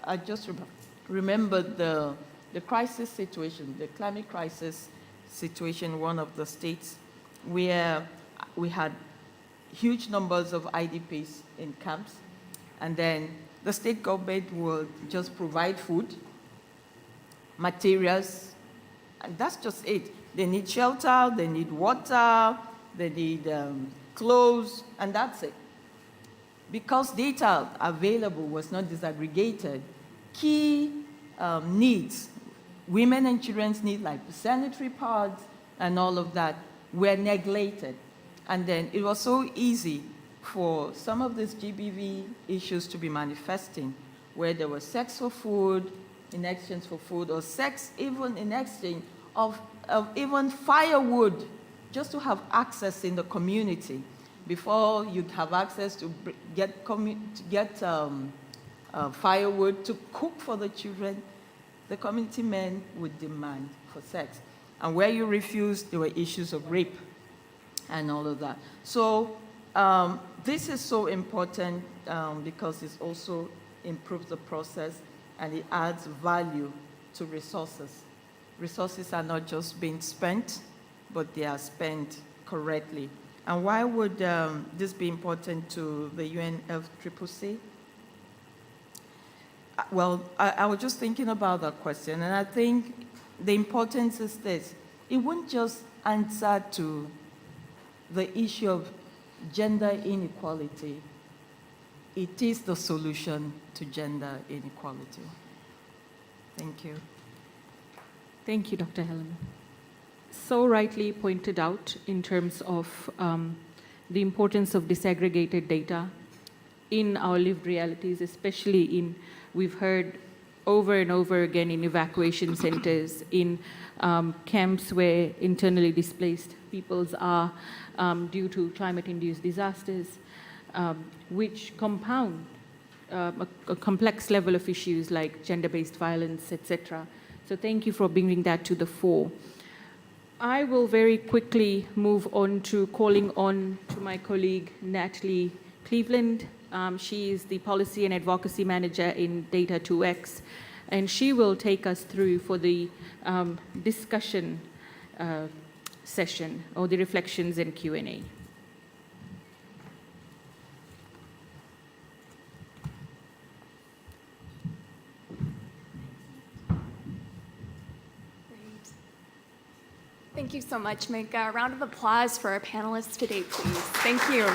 Speaker 8: I just remember the crisis situation, the climate crisis situation in one of the states where we had huge numbers of IDPs in camps, and then the state government would just provide food, materials, and that's just it. They need shelter, they need water, they need clothes, and that's it. Because data available was not disaggregated, key needs, women and children's needs like sanitary pads and all of that were neglected. And then it was so easy for some of these GBV issues to be manifesting, where there was sex for food, in exchange for food, or sex even in exchange of even firewood, just to have access in the community. Before you'd have access to get firewood to cook for the children, the community men would demand for sex. And where you refused, there were issues of rape and all of that. So this is so important because it also improves the process and it adds value to resources. Resources are not just being spent, but they are spent correctly. And why would this be important to the UNFCCC? Well, I was just thinking about that question, and I think the importance is this. It won't just answer to the issue of gender inequality. It is the solution to gender inequality. Thank you.
Speaker 3: Thank you, Dr. Helen. So rightly pointed out in terms of the importance of disaggregated data in our lived realities, especially we've heard over and over again in evacuation centers, in camps where internally displaced peoples are due to climate-induced disasters, which compound a complex level of issues like gender-based violence, etc. So thank you for bringing that to the fore. I will very quickly move on to calling on to my colleague, Natalie Cleveland. She is the Policy and Advocacy Manager in Data 2X, and she will take us through for the discussion session, or the reflections and Q&A.
Speaker 9: Thank you so much. Make a round of applause for our panelists today, please. Thank you.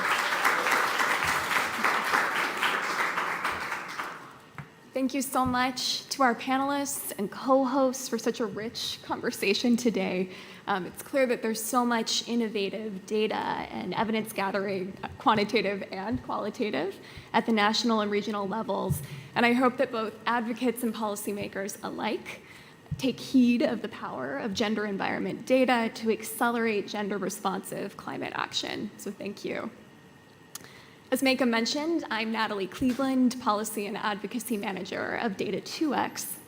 Speaker 9: Thank you so much to our panelists and co-hosts for such a rich conversation today. It's clear that there's so much innovative data and evidence gathering, quantitative and qualitative, at the national and regional levels. And I hope that both advocates and policymakers alike take heed of the power of gender environment data to accelerate gender-responsive climate action. So thank you. As Meka mentioned, I'm Natalie Cleveland, Policy and Advocacy Manager of Data 2X.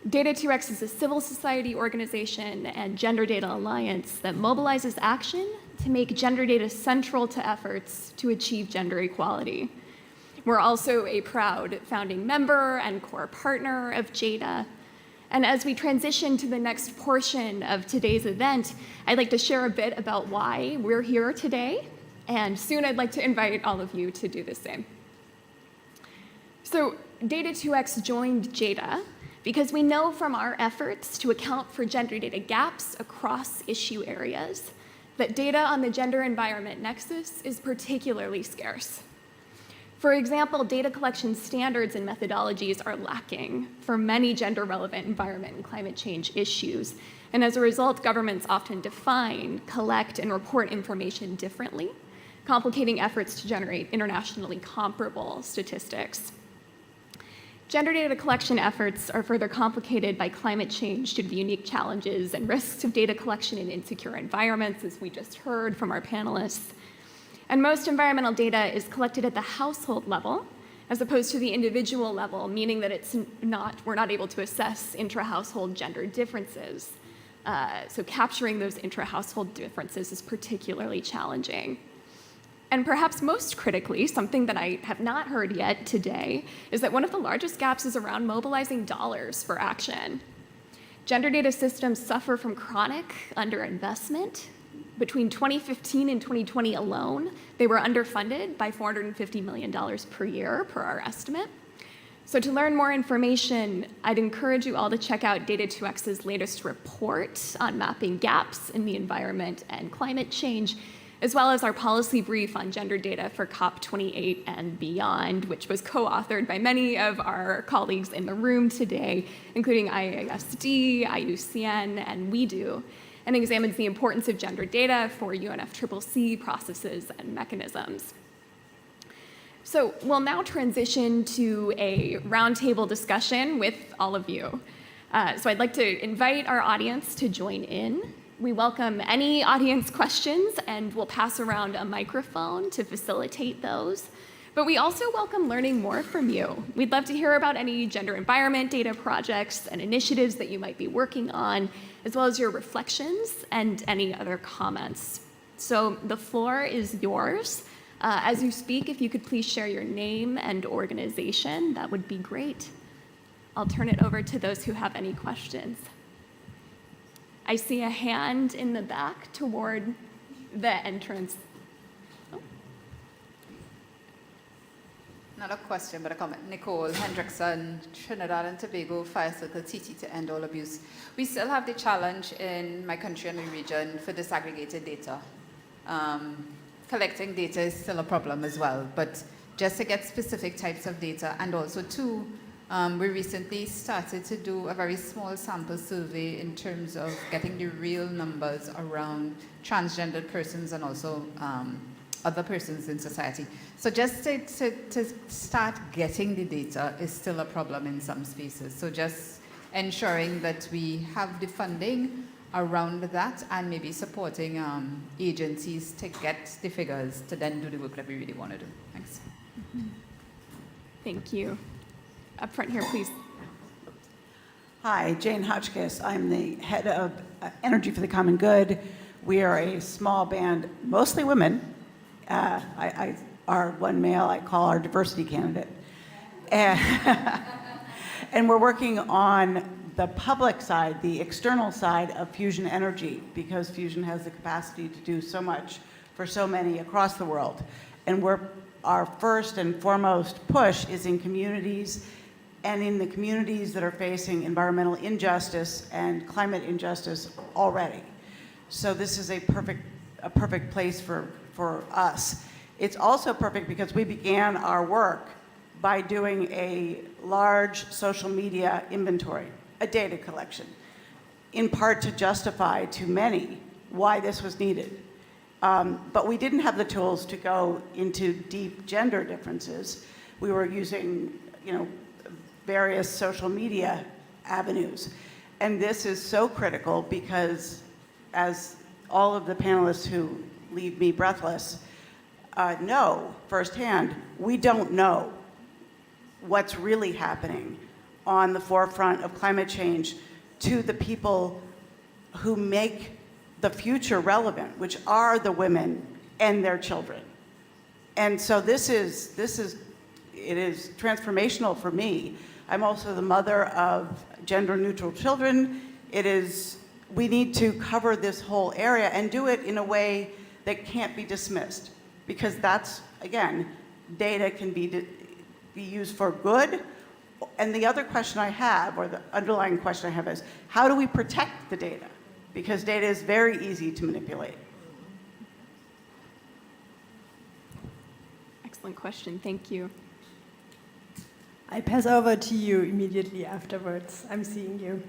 Speaker 9: Data 2X is a civil society organization and gender data alliance that mobilizes action to make gender data central to efforts to achieve gender equality. We're also a proud founding member and core partner of GEDA. And as we transition to the next portion of today's event, I'd like to share a bit about why we're here today And soon I'd like to invite all of you to do the same. So Data2X joined GEDA because we know from our efforts to account for gender data gaps across issue areas that data on the gender-environment nexus is particularly scarce. For example, data collection standards and methodologies are lacking for many gender-relevant environment and climate change issues. And as a result, governments often define, collect, and report information differently, complicating efforts to generate internationally comparable statistics. Gender data collection efforts are further complicated by climate change due to the unique challenges and risks of data collection in insecure environments, as we just heard from our panelists. And most environmental data is collected at the household level, as opposed to the individual level, meaning that we're not able to assess intra-household gender differences. So capturing those intra-household differences is particularly challenging. And perhaps most critically, something that I have not heard yet today, is that one of the largest gaps is around mobilizing dollars for action. Gender data systems suffer from chronic underinvestment. Between 2015 and 2020 alone, they were underfunded by $450 million per year, per our estimate. So to learn more information, I'd encourage you all to check out Data2X's latest report on mapping gaps in the environment and climate change, as well as our policy brief on gender data for COP28 and beyond, which was co-authored by many of our colleagues in the room today, including IISD, IUCN, and WeDo, and examines the importance of gender data for UNFCCC processes and mechanisms. So we'll now transition to a roundtable discussion with all of you. So I'd like to invite our audience to join in. We welcome any audience questions, and we'll pass around a microphone to facilitate those. But we also welcome learning more from you. We'd love to hear about any gender environment data projects and initiatives that you might be working on, as well as your reflections and any other comments. So the floor is yours. As you speak, if you could please share your name and organization, that would be great. I'll turn it over to those who have any questions. I see a hand in the back toward the entrance. Oh.
Speaker 10: Not a question, but a comment. Nicole Hendrickson, Trinidad and Tobago Fire Circle TT to End All Abuse. We still have the challenge in my country and the region for disaggregated data. Collecting data is still a problem as well, but just to get specific types of data, and also too, we recently started to do a very small sample survey in terms of getting the real numbers around transgendered persons and also other persons in society. So just to start getting the data is still a problem in some spaces. So just ensuring that we have the funding around that and maybe supporting agencies to get the figures to then do the work that we really want to do. Thanks.
Speaker 9: Thank you. Up front here, please.
Speaker 11: Hi, Jane Hotchkiss. I'm the head of Energy for the Common Good. We are a small band, mostly women. Our one male I call our diversity candidate. And we're working on the public side, the external side of fusion energy, because fusion has the capacity to do so much for so many across the world. And our first and foremost push is in communities, and in the communities that are facing environmental injustice and climate injustice already. So this is a perfect place for us. It's also perfect because we began our work by doing a large social media inventory, a data collection, in part to justify to many why this was needed. But we didn't have the tools to go into deep gender differences. We were using, various social media avenues. And this is so critical because, as all of the panelists who leave me breathless know firsthand, we don't know what's really happening on the forefront of climate change to the people who make the future relevant, which are the women and their children. And so it is transformational for me. I'm also the mother of gender-neutral children. We need to cover this whole area and do it in a way that can't be dismissed, because that's, again, data can be used for good. And the other question I have, or the underlying question I have is, how do we protect the data? Because data is very easy to manipulate.
Speaker 9: Excellent question. Thank you.
Speaker 12: I pass over to you immediately afterwards. I'm seeing you.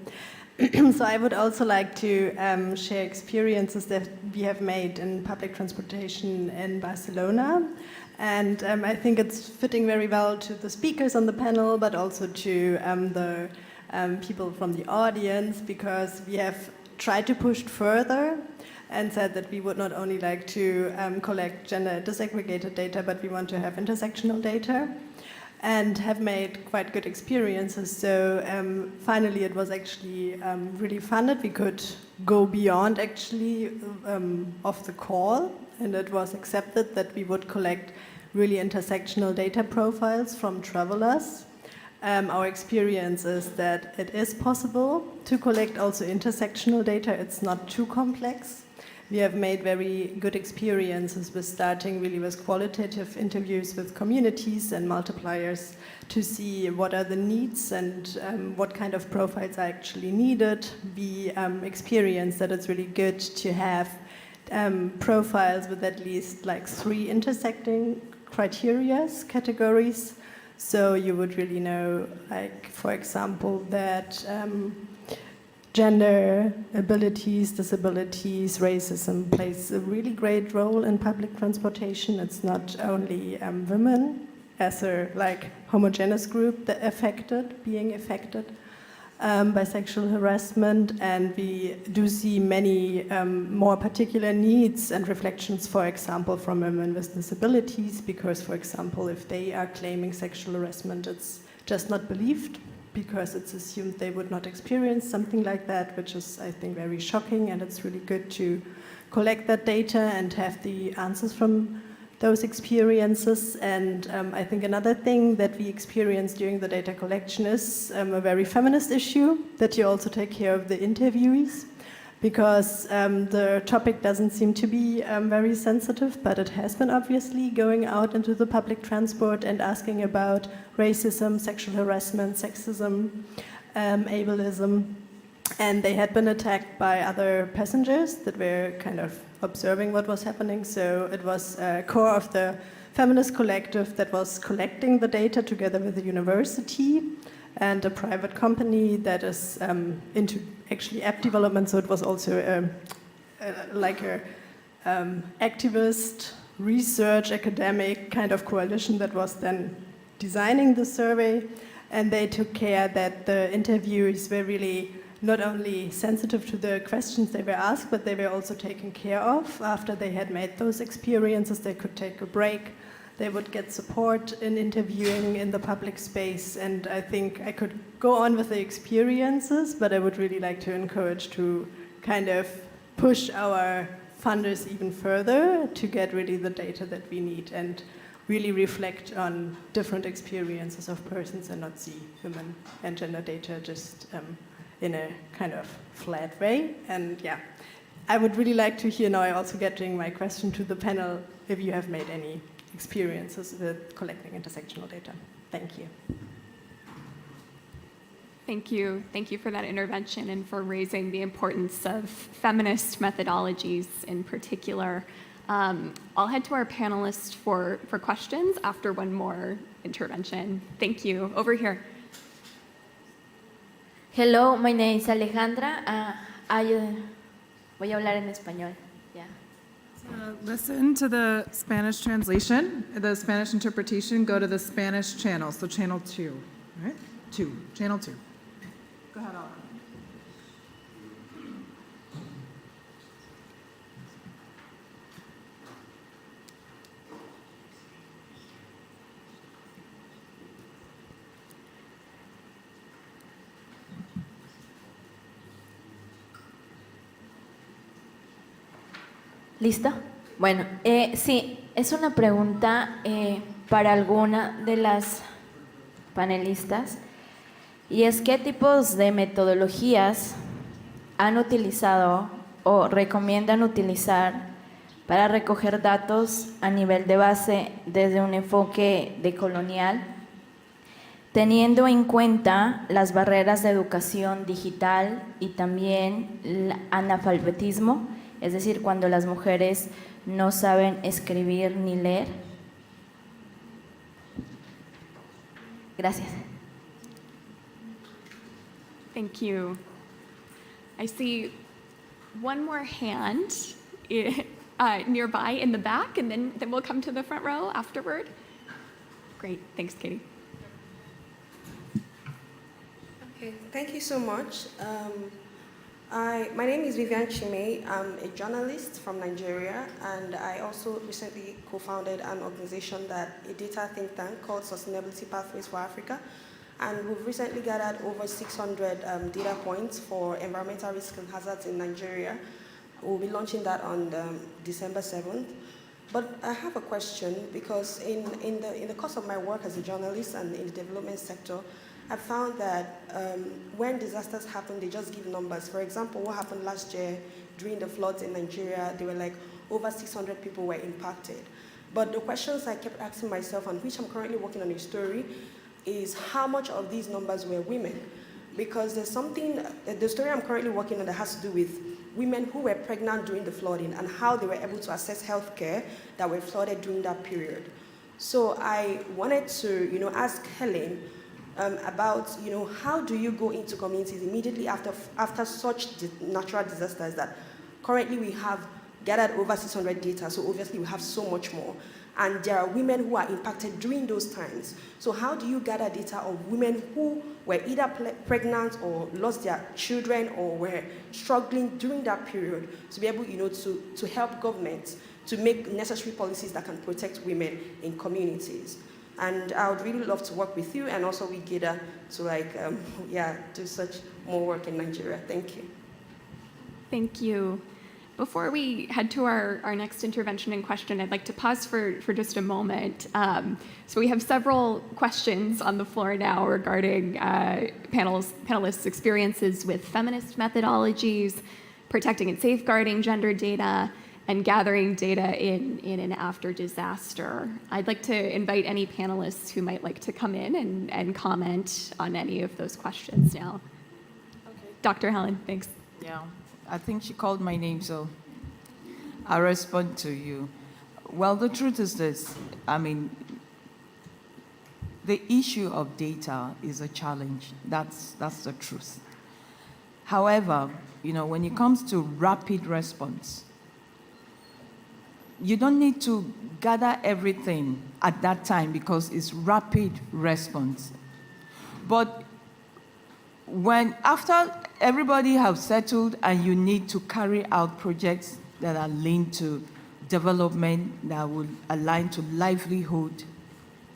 Speaker 12: So I would also like to share experiences that we have made in public transportation in Barcelona. And I think it's fitting very well to the speakers on the panel, but also to the people from the audience, because we have tried to push further and said that we would not only like to collect gender disaggregated data, but we want to have intersectional data, and have made quite good experiences. So finally it was actually really fun that we could go beyond actually of the call, and it was accepted that we would collect really intersectional data profiles from travelers. Our experience is that it is possible to collect also intersectional data. It's not too complex. We have made very good experiences with starting really with qualitative interviews with communities and multipliers to see what are the needs and what kind of profiles are actually needed. We experience that it's really good to have profiles with at least like 3 intersecting categories. So you would really know, like, for example, that gender, abilities, disabilities, racism plays a really great role in public transportation. It's not only women as a homogeneous group that being affected by sexual harassment, and we do see many more particular needs and reflections, for example, from women with disabilities, because, for example, if they are claiming sexual harassment, it's just not believed, because it's assumed they would not experience something like that, which is, I think, very shocking, and it's really good to collect that data and have the answers from those experiences. And I think another thing that we experience during the data collection is a very feminist issue, that you also take care of the interviewees, because the topic doesn't seem to be very sensitive, but it has been obviously going out into the public transport and asking about racism, sexual harassment, sexism, ableism. And they had been attacked by other passengers that were kind of observing what was happening. So it was a core of the feminist collective that was collecting the data together with the university and a private company that is into actually app development. So it was also like a activist, research, academic kind of coalition that was then designing the survey. And they took care that the interviewees were really not only sensitive to the questions they were asked, but they were also taken care of. After they had made those experiences, they could take a break. They would get support in interviewing in the public space. And I think I could go on with the experiences, but I would really like to encourage to kind of push our funders even further to get really the data that we need and really reflect on different experiences of persons and not see women and gender data just in a kind of flat way. And yeah, I would really like to hear now, also getting my question to the panel, if you have made any experiences with collecting intersectional data. Thank you.
Speaker 9: Thank you. Thank you for that intervention and for raising the importance of feminist methodologies in particular. I'll head to our panelists for questions after one more intervention. Thank you. Over here.
Speaker 13: Hello, my name is Alejandra. Voy a hablar en español. Yeah.
Speaker 1: Listen to the Spanish translation, the Spanish interpretation. Go to the Spanish channel, so channel 2, right? Channel 2. Go ahead, Oliver.
Speaker 13: ¿Listo? Bueno, sí, es una pregunta para alguna de las panelistas, y es qué tipos de metodologías han utilizado o recomiendan utilizar para recoger datos a nivel de base desde un enfoque decolonial, teniendo en cuenta las barreras de educación digital y también el analfabetismo, es decir, cuando las mujeres no saben escribir ni leer. Gracias.
Speaker 9: Thank you. I see one more hand nearby in the back, and then we'll come to the front row afterward. Great. Thanks, Katie.
Speaker 14: Okay, thank you so much. My name is Vivian Chime. I'm a journalist from Nigeria, and I also recently co-founded an organization a data think tank called Sustainability Pathways for Africa. And we've recently gathered over 600 data points for environmental risks and hazards in Nigeria. We'll be launching that on December 7th. But I have a question, because in the course of my work as a journalist and in the development sector, I found that when disasters happen, they just give numbers. For example, what happened last year during the floods in Nigeria, they were like over 600 people were impacted. But the questions I kept asking myself, and which I'm currently working on a story, is how much of these numbers were women? Because there's something, the story I'm currently working on that has to do with women who were pregnant during the flooding and how they were able to access healthcare that were flooded during that period. So I wanted to, ask Helen about, how do you go into communities immediately after such natural disasters that currently we have gathered over 600 data, so obviously we have so much more. And there are women who are impacted during those times. So how do you gather data of women who were either pregnant or lost their children or were struggling during that period to be able, to help governments to make necessary policies that can protect women in communities? And I would really love to work with you and also with GEDA to do such more work in Nigeria. Thank you.
Speaker 9: Thank you. Before we head to our next intervention and question, I'd like to pause for just a moment. So we have several questions on the floor now regarding panelists' experiences with feminist methodologies, protecting and safeguarding gender data, and gathering data in and after disaster. I'd like to invite any panelists who might like to come in and comment on any of those questions now. Okay. Dr. Helen, thanks.
Speaker 8: Yeah. I think she called my name, so I'll respond to you. Well, the truth is this. I mean, the issue of data is a challenge. That's the truth. However, when it comes to rapid response, you don't need to gather everything at that time because it's rapid response. But after everybody has settled and you need to carry out projects that are linked to development, that will align to livelihood,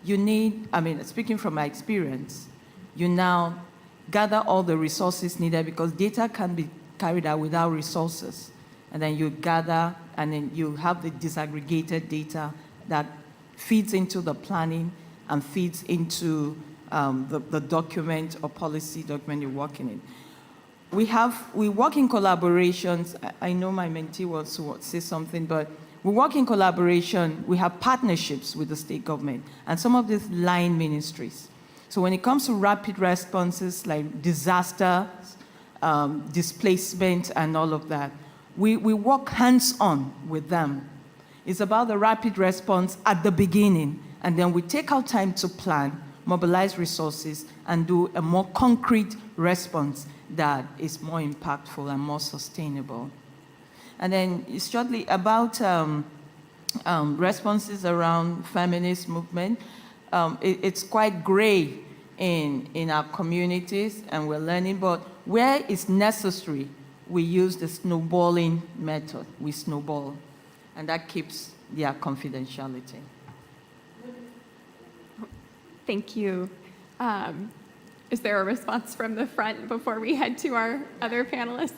Speaker 8: you need, speaking from my experience, you now gather all the resources needed because data can be carried out without resources. And then you gather, and then you have the disaggregated data that feeds into the planning and feeds into the document or policy document you're working in. We work in collaborations. I know my mentee wants to say something, but we work in collaboration. We have partnerships with the state government and some of these line ministries. So when it comes to rapid responses like disaster, displacement, and all of that, we work hands-on with them. It's about the rapid response at the beginning, and then we take our time to plan, mobilize resources, and do a more concrete response that is more impactful and more sustainable. And then shortly about responses around feminist movement, it's quite gray in our communities, and we're learning, but where it's necessary, we use the snowballing method. We snowball, and that keeps their confidentiality.
Speaker 9: Thank you. Is there a response from the front before we head to our other panelists?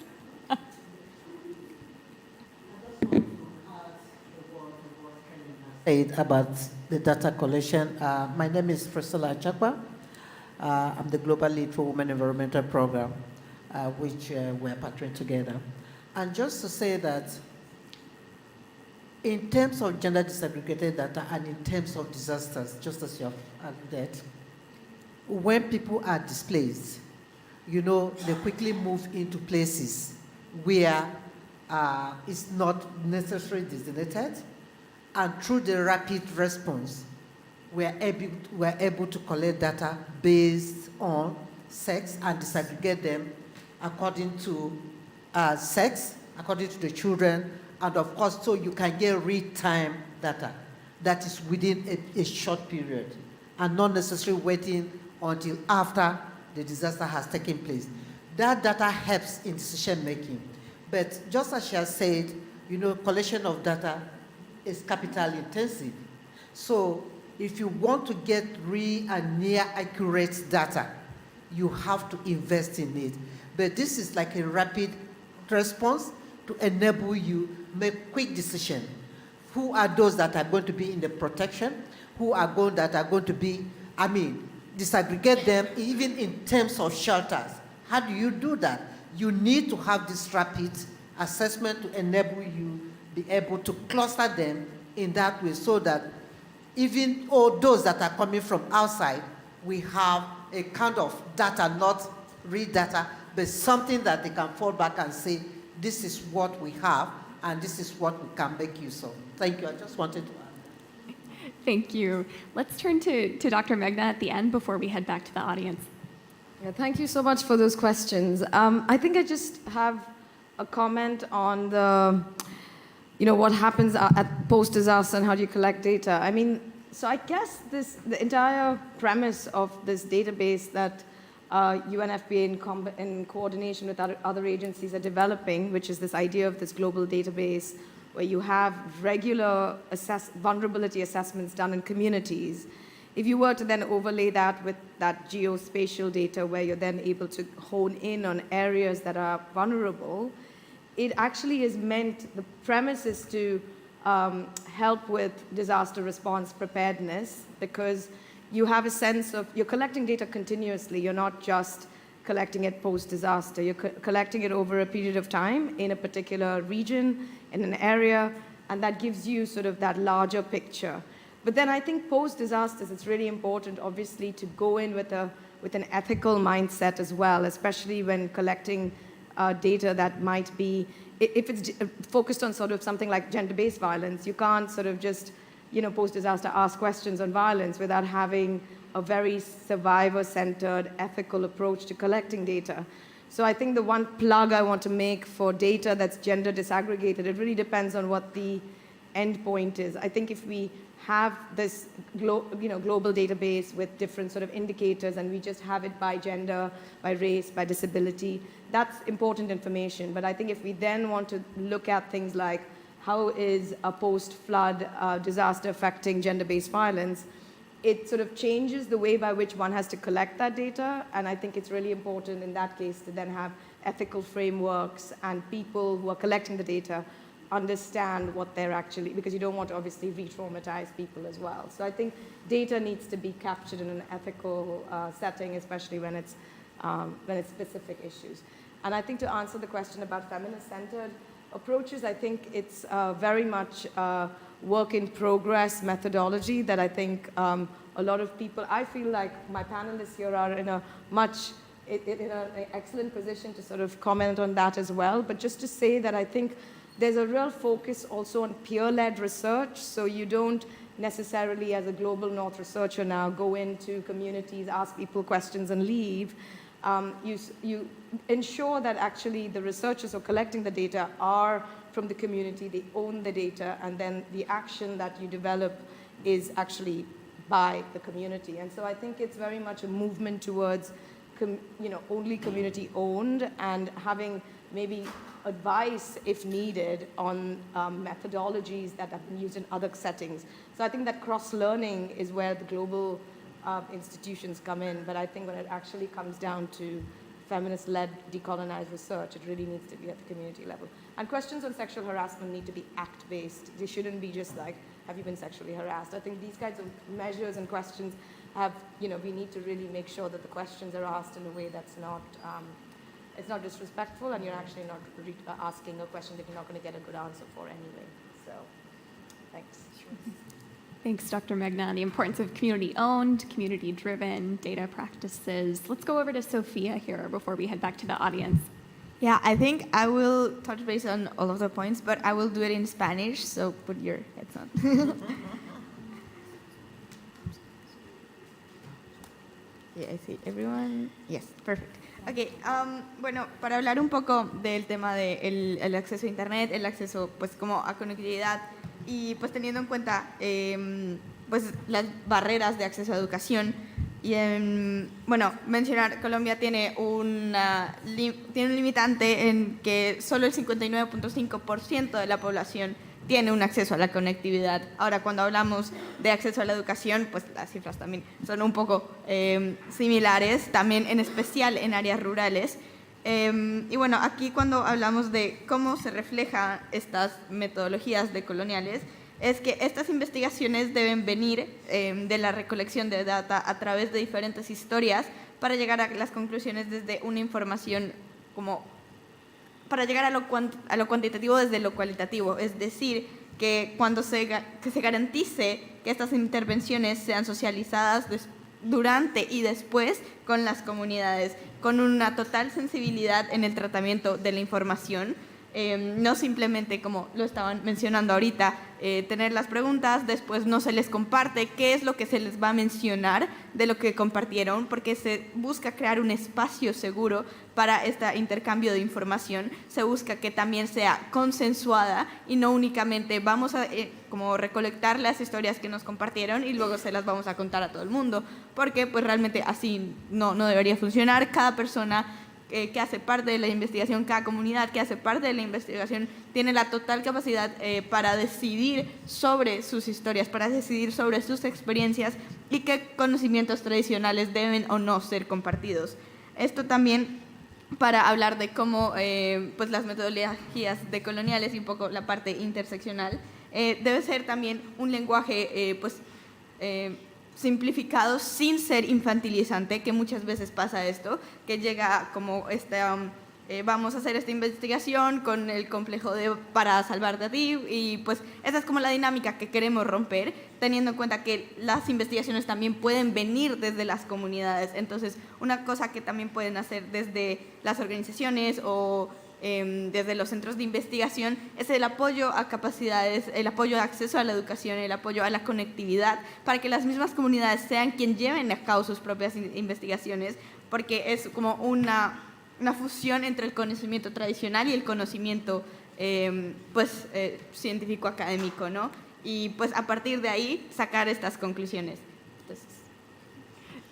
Speaker 15: About the data collection. My name is Priscilla Achakwa. I'm the Global Lead for Women Environmental Program, which we're partnering together. And just to say that in terms of gender disaggregated data and in terms of disasters, just as you have alluded, when people are displaced, you know, they quickly move into places where it's not necessarily designated, and through the rapid response, we're able to collect data based on sex and disaggregate them according to sex, according to the children, and of course, so you can get real-time data that is within a short period and not necessarily waiting until after the disaster has taken place. That data helps in decision making. But just as she has said, you know, collection of data is capital intensive. So if you want to get real and near accurate data, you have to invest in it. But this is like a rapid response to enable you make quick decision. Who are those that are going to be in the protection? Who are going to be, disaggregate them even in terms of shelters. How do you do that? You need to have this rapid assessment to enable you be able to cluster them in that way so that even all those that are coming from outside, we have a kind of data, not real data, but something that they can fall back and say, this is what we have, and this is what we can make use of. Thank you. I just wanted to add.
Speaker 9: Thank you. Let's turn to Dr. Meghna at the end before we head back to the audience.
Speaker 4: Yeah, thank you so much for those questions. I think I just have a comment on the, what happens at post-disaster and how do you collect data. So I guess the entire premise of this database that UNFPA in coordination with other agencies are developing, which is this idea of this global database where you have regular vulnerability assessments done in communities. If you were to then overlay that with that geospatial data where you're then able to hone in on areas that are vulnerable, it actually is meant, the premise is to help with disaster response preparedness, because you have a sense of, you're collecting data continuously. You're not just collecting it post-disaster. You're collecting it over a period of time in a particular region, in an area, and that gives you sort of that larger picture. But then I think post-disasters, it's really important, obviously, to go in with an ethical mindset as well, especially when collecting data that might be, if it's focused on sort of something like gender-based violence, you can't sort of just, post-disaster ask questions on violence without having a very survivor-centered, ethical approach to collecting data. So I think the one plug I want to make for data that's gender disaggregated, it really depends on what the end point is. I think if we have this global database with different sort of indicators and we just have it by gender, by race, by disability, that's important information. But I think if we then want to look at things like how is a post-flood disaster affecting gender-based violence, it sort of changes the way by which one has to collect that data. And I think it's really important in that case to then have ethical frameworks and people who are collecting the data understand what they're actually, because you don't want to obviously re-traumatize people as well. So I think data needs to be captured in an ethical setting, especially when it's specific issues. And I think to answer the question about feminist-centered approaches, I think it's very much work in progress methodology that I think a lot of people, I feel like my panelists here are in an excellent position to sort of comment on that as well. But just to say that I think there's a real focus also on peer-led research. So you don't necessarily, as a Global North researcher now, go into communities, ask people questions and leave. You ensure that actually the researchers who are collecting the data are from the community, they own the data, and then the action that you develop is actually by the community. And so I think it's very much a movement towards only community owned and having maybe advice, if needed, on methodologies that have been used in other settings. So I think that cross-learning is where the global institutions come in, but I think when it actually comes down to feminist-led decolonized research, it really needs to be at the community level. And questions on sexual harassment need to be act-based. They shouldn't be just like, have you been sexually harassed? I think these kinds of measures and questions have, we need to really make sure that the questions are asked in a way that's not, it's not disrespectful, and you're actually not asking a question that you're not going to get a good answer for anyway. So Thanks.
Speaker 9: Thanks, Dr. Megna, on the importance of community-owned, community-driven data practices. Let's go over to Sophia here before we head back to the audience.
Speaker 7: Yeah, I think I will touch base on all of the points, but I will do it in Spanish, so put your heads on. Yeah, I see everyone. Yes, perfect. Okay, bueno, para hablar un poco del tema del el acceso a Internet, el acceso pues como a conectividad y pues teniendo en cuenta pues las barreras de acceso a educación y bueno, mencionar Colombia tiene un limitante en que solo el 59.5% de la población tiene un acceso a la conectividad. Ahora, cuando hablamos de acceso a la educación, pues las cifras también son un poco similares, también en especial en áreas rurales. Y bueno, aquí cuando hablamos de cómo se reflejan estas metodologías decoloniales, es que estas investigaciones deben venir de la recolección de data a través de diferentes historias para llegar a las conclusiones desde una información como para llegar a lo cuantitativo desde lo cualitativo, es decir, que cuando se garantice que estas intervenciones sean socializadas durante y después con las comunidades, con una total sensibilidad en el tratamiento de la información, no simplemente, como lo estaban mencionando ahorita, tener las preguntas, después no se les comparte qué es lo que se les va a mencionar de lo que compartieron, porque se busca crear un espacio seguro para este intercambio de información, se busca que también sea consensuada y no únicamente vamos a como recolectar las historias que nos compartieron y luego se las vamos a contar a todo el mundo, porque pues realmente así no debería funcionar. Cada persona que hace parte de la investigación, cada comunidad que hace parte de la investigación tiene la total capacidad para decidir sobre sus historias, para decidir sobre sus experiencias y qué conocimientos tradicionales deben o no ser compartidos. Esto también para hablar de cómo pues las metodologías decoloniales y un poco la parte interseccional debe ser también un lenguaje simplificado sin ser infantilizante, que muchas veces pasa esto, que llega como vamos a hacer esta investigación con el complejo de para salvarte a ti y pues esa es como la dinámica que queremos romper, teniendo en cuenta que las investigaciones también pueden venir desde las comunidades. Entonces, una cosa que también pueden hacer desde las organizaciones o desde los centros de investigación es el apoyo a capacidades, el apoyo a acceso a la educación, el apoyo a la conectividad, para que las mismas comunidades sean quien lleven a cabo sus propias investigaciones, porque es como una fusión entre el conocimiento tradicional y el conocimiento científico académico, ¿no? Y pues a partir de ahí sacar estas conclusiones. Entonces,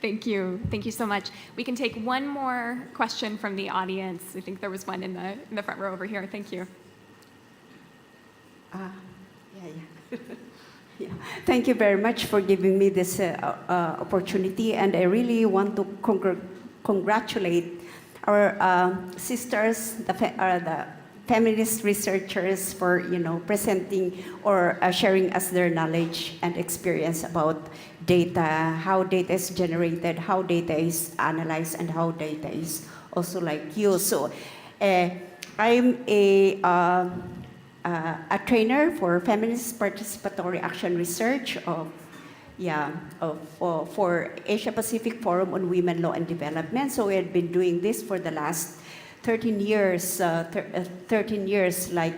Speaker 9: Thank you so much. We can take one more question from the audience. I think there was one in the front row over here. Thank you.
Speaker 16: Yeah. Thank you very much for giving me this opportunity, and I really want to congratulate our sisters, the feminist researchers, for presenting or sharing us their knowledge and experience about data, how data is generated, how data is analyzed, and how data is also used. So I'm a trainer for feminist participatory action research for Asia Pacific Forum on Women, Law and Development. So we had been doing this for the last 13 years,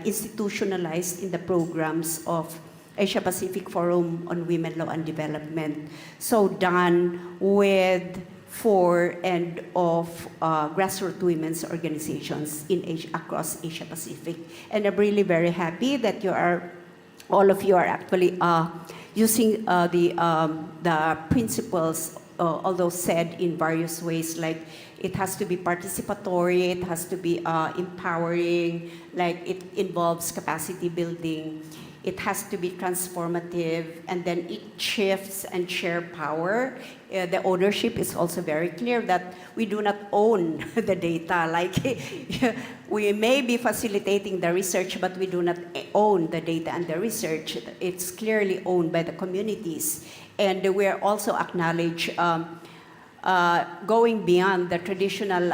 Speaker 16: institutionalized in the programs of Asia Pacific Forum on Women, Law and Development. So done with 4 and of grassroots women's organizations in across Asia Pacific. And I'm really very happy that all of you are actually using the principles, although said in various ways, like it has to be participatory, it has to be empowering, like it involves capacity building, it has to be transformative, and then it shifts and share power. The ownership is also very clear that we do not own the data. Like we may be facilitating the research, but we do not own the data and the research. It's clearly owned by the communities. And we are also acknowledge going beyond the traditional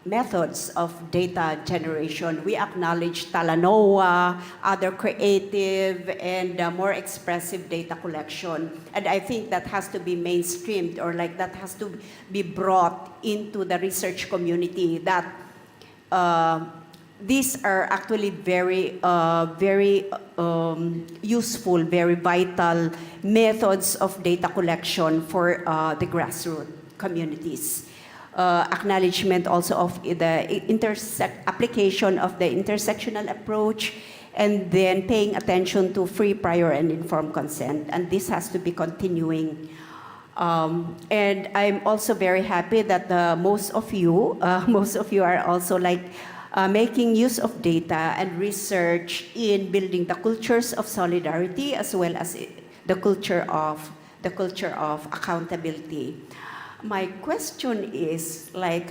Speaker 16: methods of data generation. We acknowledge Talanoa, other creative and more expressive data collection. And I think that has to be mainstreamed, or like that has to be brought into the research community, that these are actually very useful, very vital methods of data collection for the grassroots communities. Acknowledgement also of the application of the intersectional approach, and then paying attention to free, prior, and informed consent. And this has to be continuing. And I'm also very happy that most of you are also like making use of data and research in building the cultures of solidarity, as well as the culture of accountability. My question is like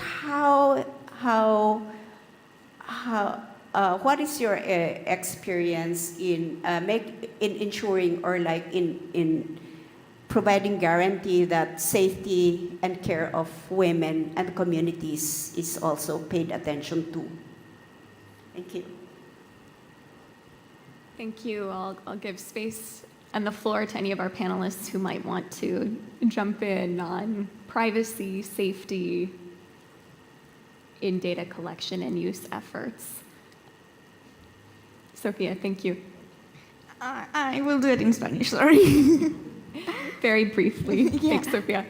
Speaker 16: what is your experience in ensuring, or like in providing guarantee that safety and care of women and communities is also paid attention to? Thank you.
Speaker 9: Thank you. I'll give space and the floor to any of our panelists who might want to jump in on privacy, safety in data collection and use efforts. Sophia, thank you.
Speaker 7: I will do it in Spanish, sorry.
Speaker 9: Very briefly. Thanks, Sophia.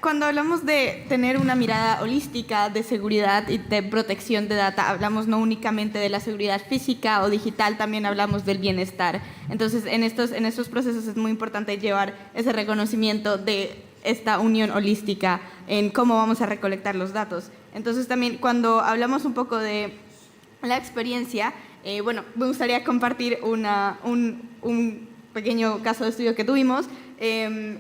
Speaker 7: Cuando hablamos de tener una mirada holística de seguridad y de protección de data, hablamos no únicamente de la seguridad física o digital, también hablamos del bienestar. Entonces, en estos procesos es muy importante llevar ese reconocimiento de esta unión holística en cómo vamos a recolectar los datos. Entonces, también cuando hablamos un poco de la experiencia, bueno, me gustaría compartir un pequeño caso de estudio que tuvimos.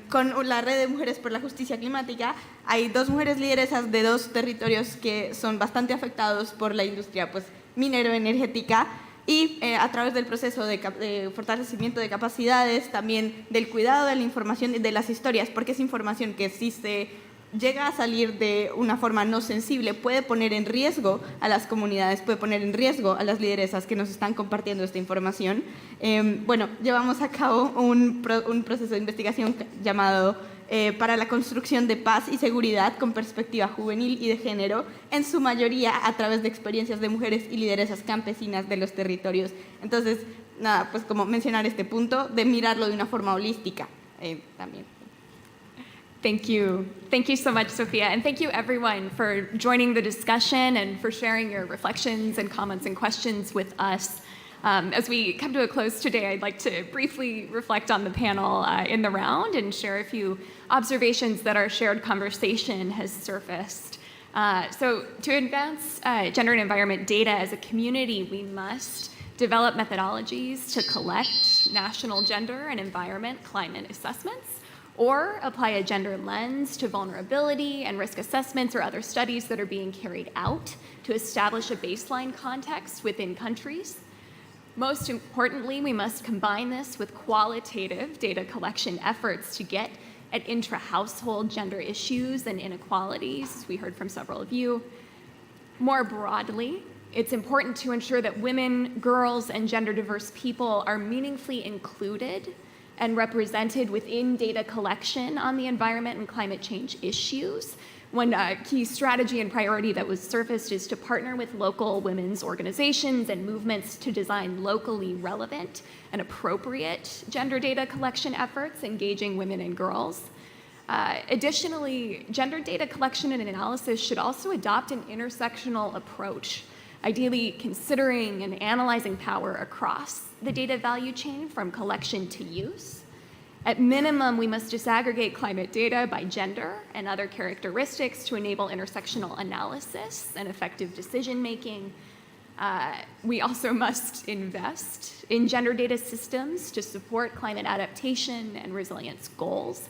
Speaker 7: Con la Red de Mujeres por la Justicia Climática, hay 2 mujeres lideresas de 2 territorios que son bastante afectados por la industria minero-energética, y a través del proceso de fortalecimiento de capacidades, también del cuidado de la información y de las historias, porque es información que si se llega a salir de una forma no sensible puede poner en riesgo a las comunidades, puede poner en riesgo a las lideresas que nos están compartiendo esta información. Bueno, llevamos a cabo un proceso de investigación llamado para la construcción de paz y seguridad con perspectiva juvenil y de género, en su mayoría a través de experiencias de mujeres y lideresas campesinas de los territorios. Entonces, nada, pues como mencionar este punto de mirarlo de una forma holística también.
Speaker 9: Thank you. Thank you so much, Sophia. And thank you, everyone, for joining the discussion and for sharing your reflections and comments and questions with us. As we come to a close today, I'd like to briefly reflect on the panel in the round and share a few observations that our shared conversation has surfaced. So to advance gender and environment data as a community, we must develop methodologies to collect national gender and environment climate assessments, or apply a gender lens to vulnerability and risk assessments or other studies that are being carried out to establish a baseline context within countries. Most importantly, we must combine this with qualitative data collection efforts to get at intra-household gender issues and inequalities, as we heard from several of you. More broadly, it's important to ensure that women, girls, and gender diverse people are meaningfully included and represented within data collection on the environment and climate change issues. One key strategy and priority that was surfaced is to partner with local women's organizations and movements to design locally relevant and appropriate gender data collection efforts engaging women and girls. Additionally, gender data collection and analysis should also adopt an intersectional approach, ideally considering and analyzing power across the data value chain from collection to use. At minimum, we must disaggregate climate data by gender and other characteristics to enable intersectional analysis and effective decision-making. We also must invest in gender data systems to support climate adaptation and resilience goals.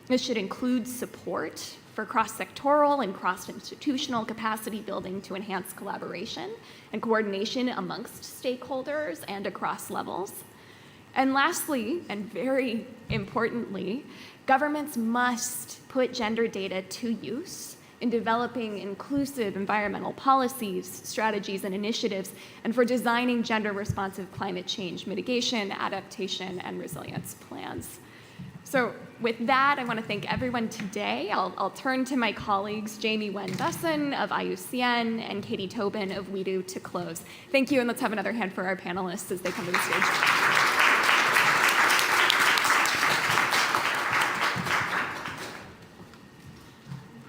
Speaker 9: This should include support for cross-sectoral and cross-institutional capacity building to enhance collaboration and coordination amongst stakeholders and across levels. And lastly, and very importantly, governments must put gender data to use in developing inclusive environmental policies, strategies, and initiatives, and for designing gender-responsive climate change mitigation, adaptation, and resilience plans. So with that, I want to thank everyone today. I'll turn to my colleagues, Jamie Wen-Besson of IUCN and Katie Tobin of WEDO to close. Thank you, and let's have another hand for our panelists as they come to the stage.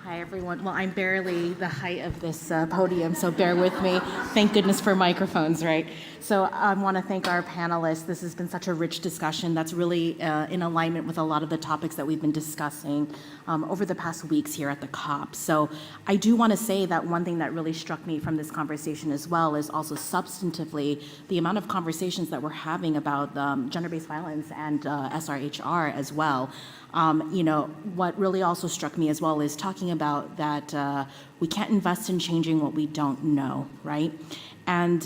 Speaker 17: Hi, everyone. Well, I'm barely the height of this podium, so bear with me. Thank goodness for microphones, right? So I want to thank our panelists. This has been such a rich discussion that's really in alignment with a lot of the topics that we've been discussing over the past weeks here at the COP. So I do want to say that one thing that really struck me from this conversation as well is also substantively the amount of conversations that we're having about gender-based violence and SRHR as well. You know, what really also struck me as well is talking about that we can't invest in changing what we don't know, right? And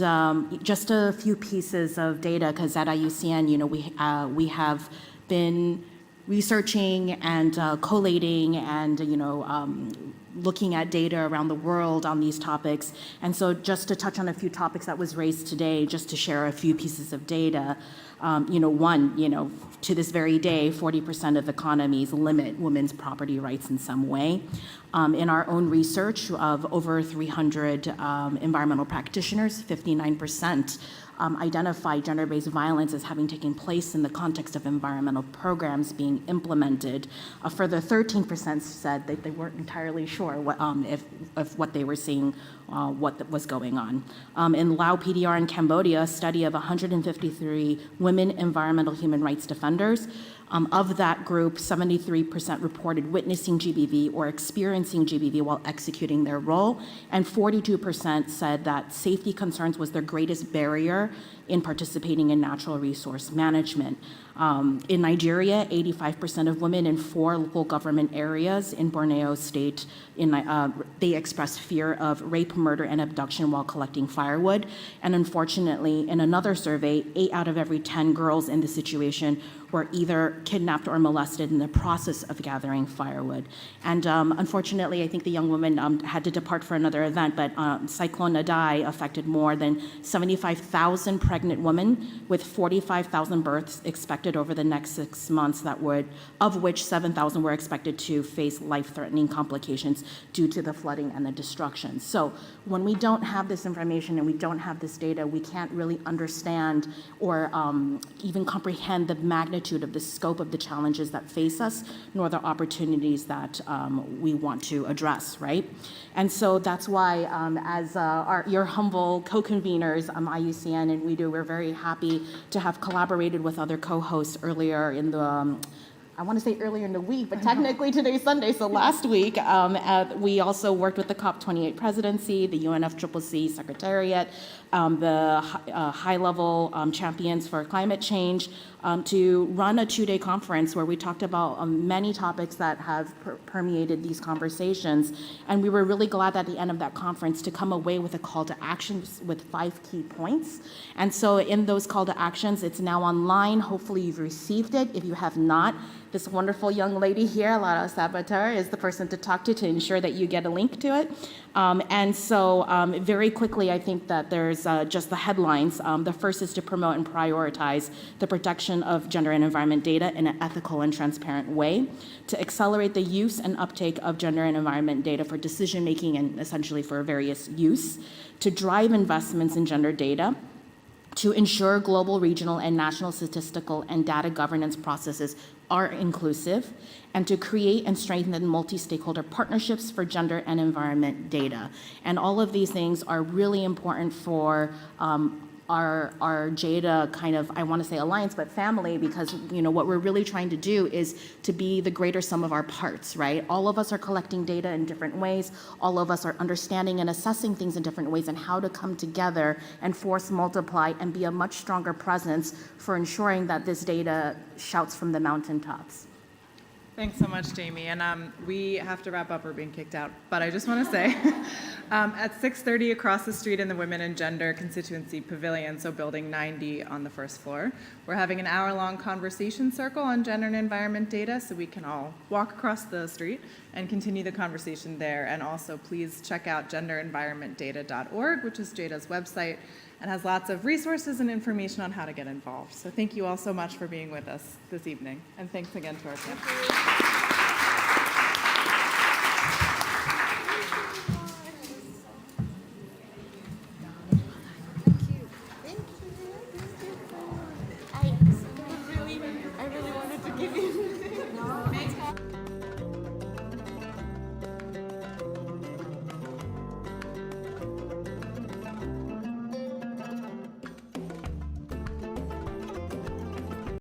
Speaker 17: just a few pieces of data, because at IUCN, you know, we have been researching and collating and, you know, looking at data around the world on these topics. And so just to touch on a few topics that was raised today, just to share a few pieces of data, you know, one, you know, to this very day, 40% of economies limit women's property rights in some way. In our own research of over 300 environmental practitioners, 59% identify gender-based violence as having taken place in the context of environmental programs being implemented. A further 13% said that they weren't entirely sure what, if what they were seeing, what was going on. In Laos, PDR, and Cambodia, a study of 153 women environmental human rights defenders. Of that group, 73% reported witnessing GBV or experiencing GBV while executing their role, and 42% said that safety concerns was their greatest barrier in participating in natural resource management. In Nigeria, 85% of women in 4 local government areas in Borneo State, they expressed fear of rape, murder, and abduction while collecting firewood. And unfortunately, in another survey, 8 out of every 10 girls in the situation were either kidnapped or molested in the process of gathering firewood. And unfortunately, I think the young woman had to depart for another event, but Cyclone Idai affected more than 75,000 pregnant women, with 45,000 births expected over the next 6 months, of which 7,000 were expected to face life-threatening complications due to the flooding and the destruction. So when we don't have this information and we don't have this data, we can't really understand or even comprehend the magnitude of the scope of the challenges that face us, nor the opportunities that we want to address, right? And so that's why, as your humble co-conveners, IUCN and WEDO, we're very happy to have collaborated with other co-hosts earlier in the I want to say earlier in the week, but technically today's Sunday, so last week, we also worked with the COP28 presidency, the UNFCCC Secretariat, the high-level champions for climate change, to run a 2-day conference where we talked about many topics that have permeated these conversations. And we were really glad at the end of that conference to come away with a call to action with 5 key points. And so in those call to actions, it's now online. Hopefully you've received it. If you have not, this wonderful young lady here, Lara Sabater, is the person to talk to ensure that you get a link to it. And so very quickly, I think that there's just the headlines. The first is to promote and prioritize the protection of gender and environment data in an ethical and transparent way, to accelerate the use and uptake of gender and environment data for decision-making and essentially for various use, to drive investments in gender data, to ensure global, regional, and national statistical and data governance processes are inclusive, and to create and strengthen multi-stakeholder partnerships for gender and environment data. And all of these things are really important for our GEDA kind of, I want to say alliance, but family, because what we're really trying to do is to be the greater sum of our parts, right? All of us are collecting data in different ways. All of us are understanding and assessing things in different ways, and how to come together and force multiply and be a much stronger presence for ensuring that this data shouts from the mountaintops.
Speaker 1: Thanks so much, Jamie. And we have to wrap up. We're being kicked out. But I just want to say At 6:30 across the street in the Women and Gender Constituency Pavilion, so building 90 on the first floor. We're having an hour-long conversation circle on gender and environment data, so we can all walk across the street and continue the conversation there. And also please check out genderenvironmentdata.org, which is JEDA's website, and has lots of resources and information on how to get involved. So thank you all so much for being with us this evening. And thanks again to our panel.
Speaker 7: I really wanted to give you.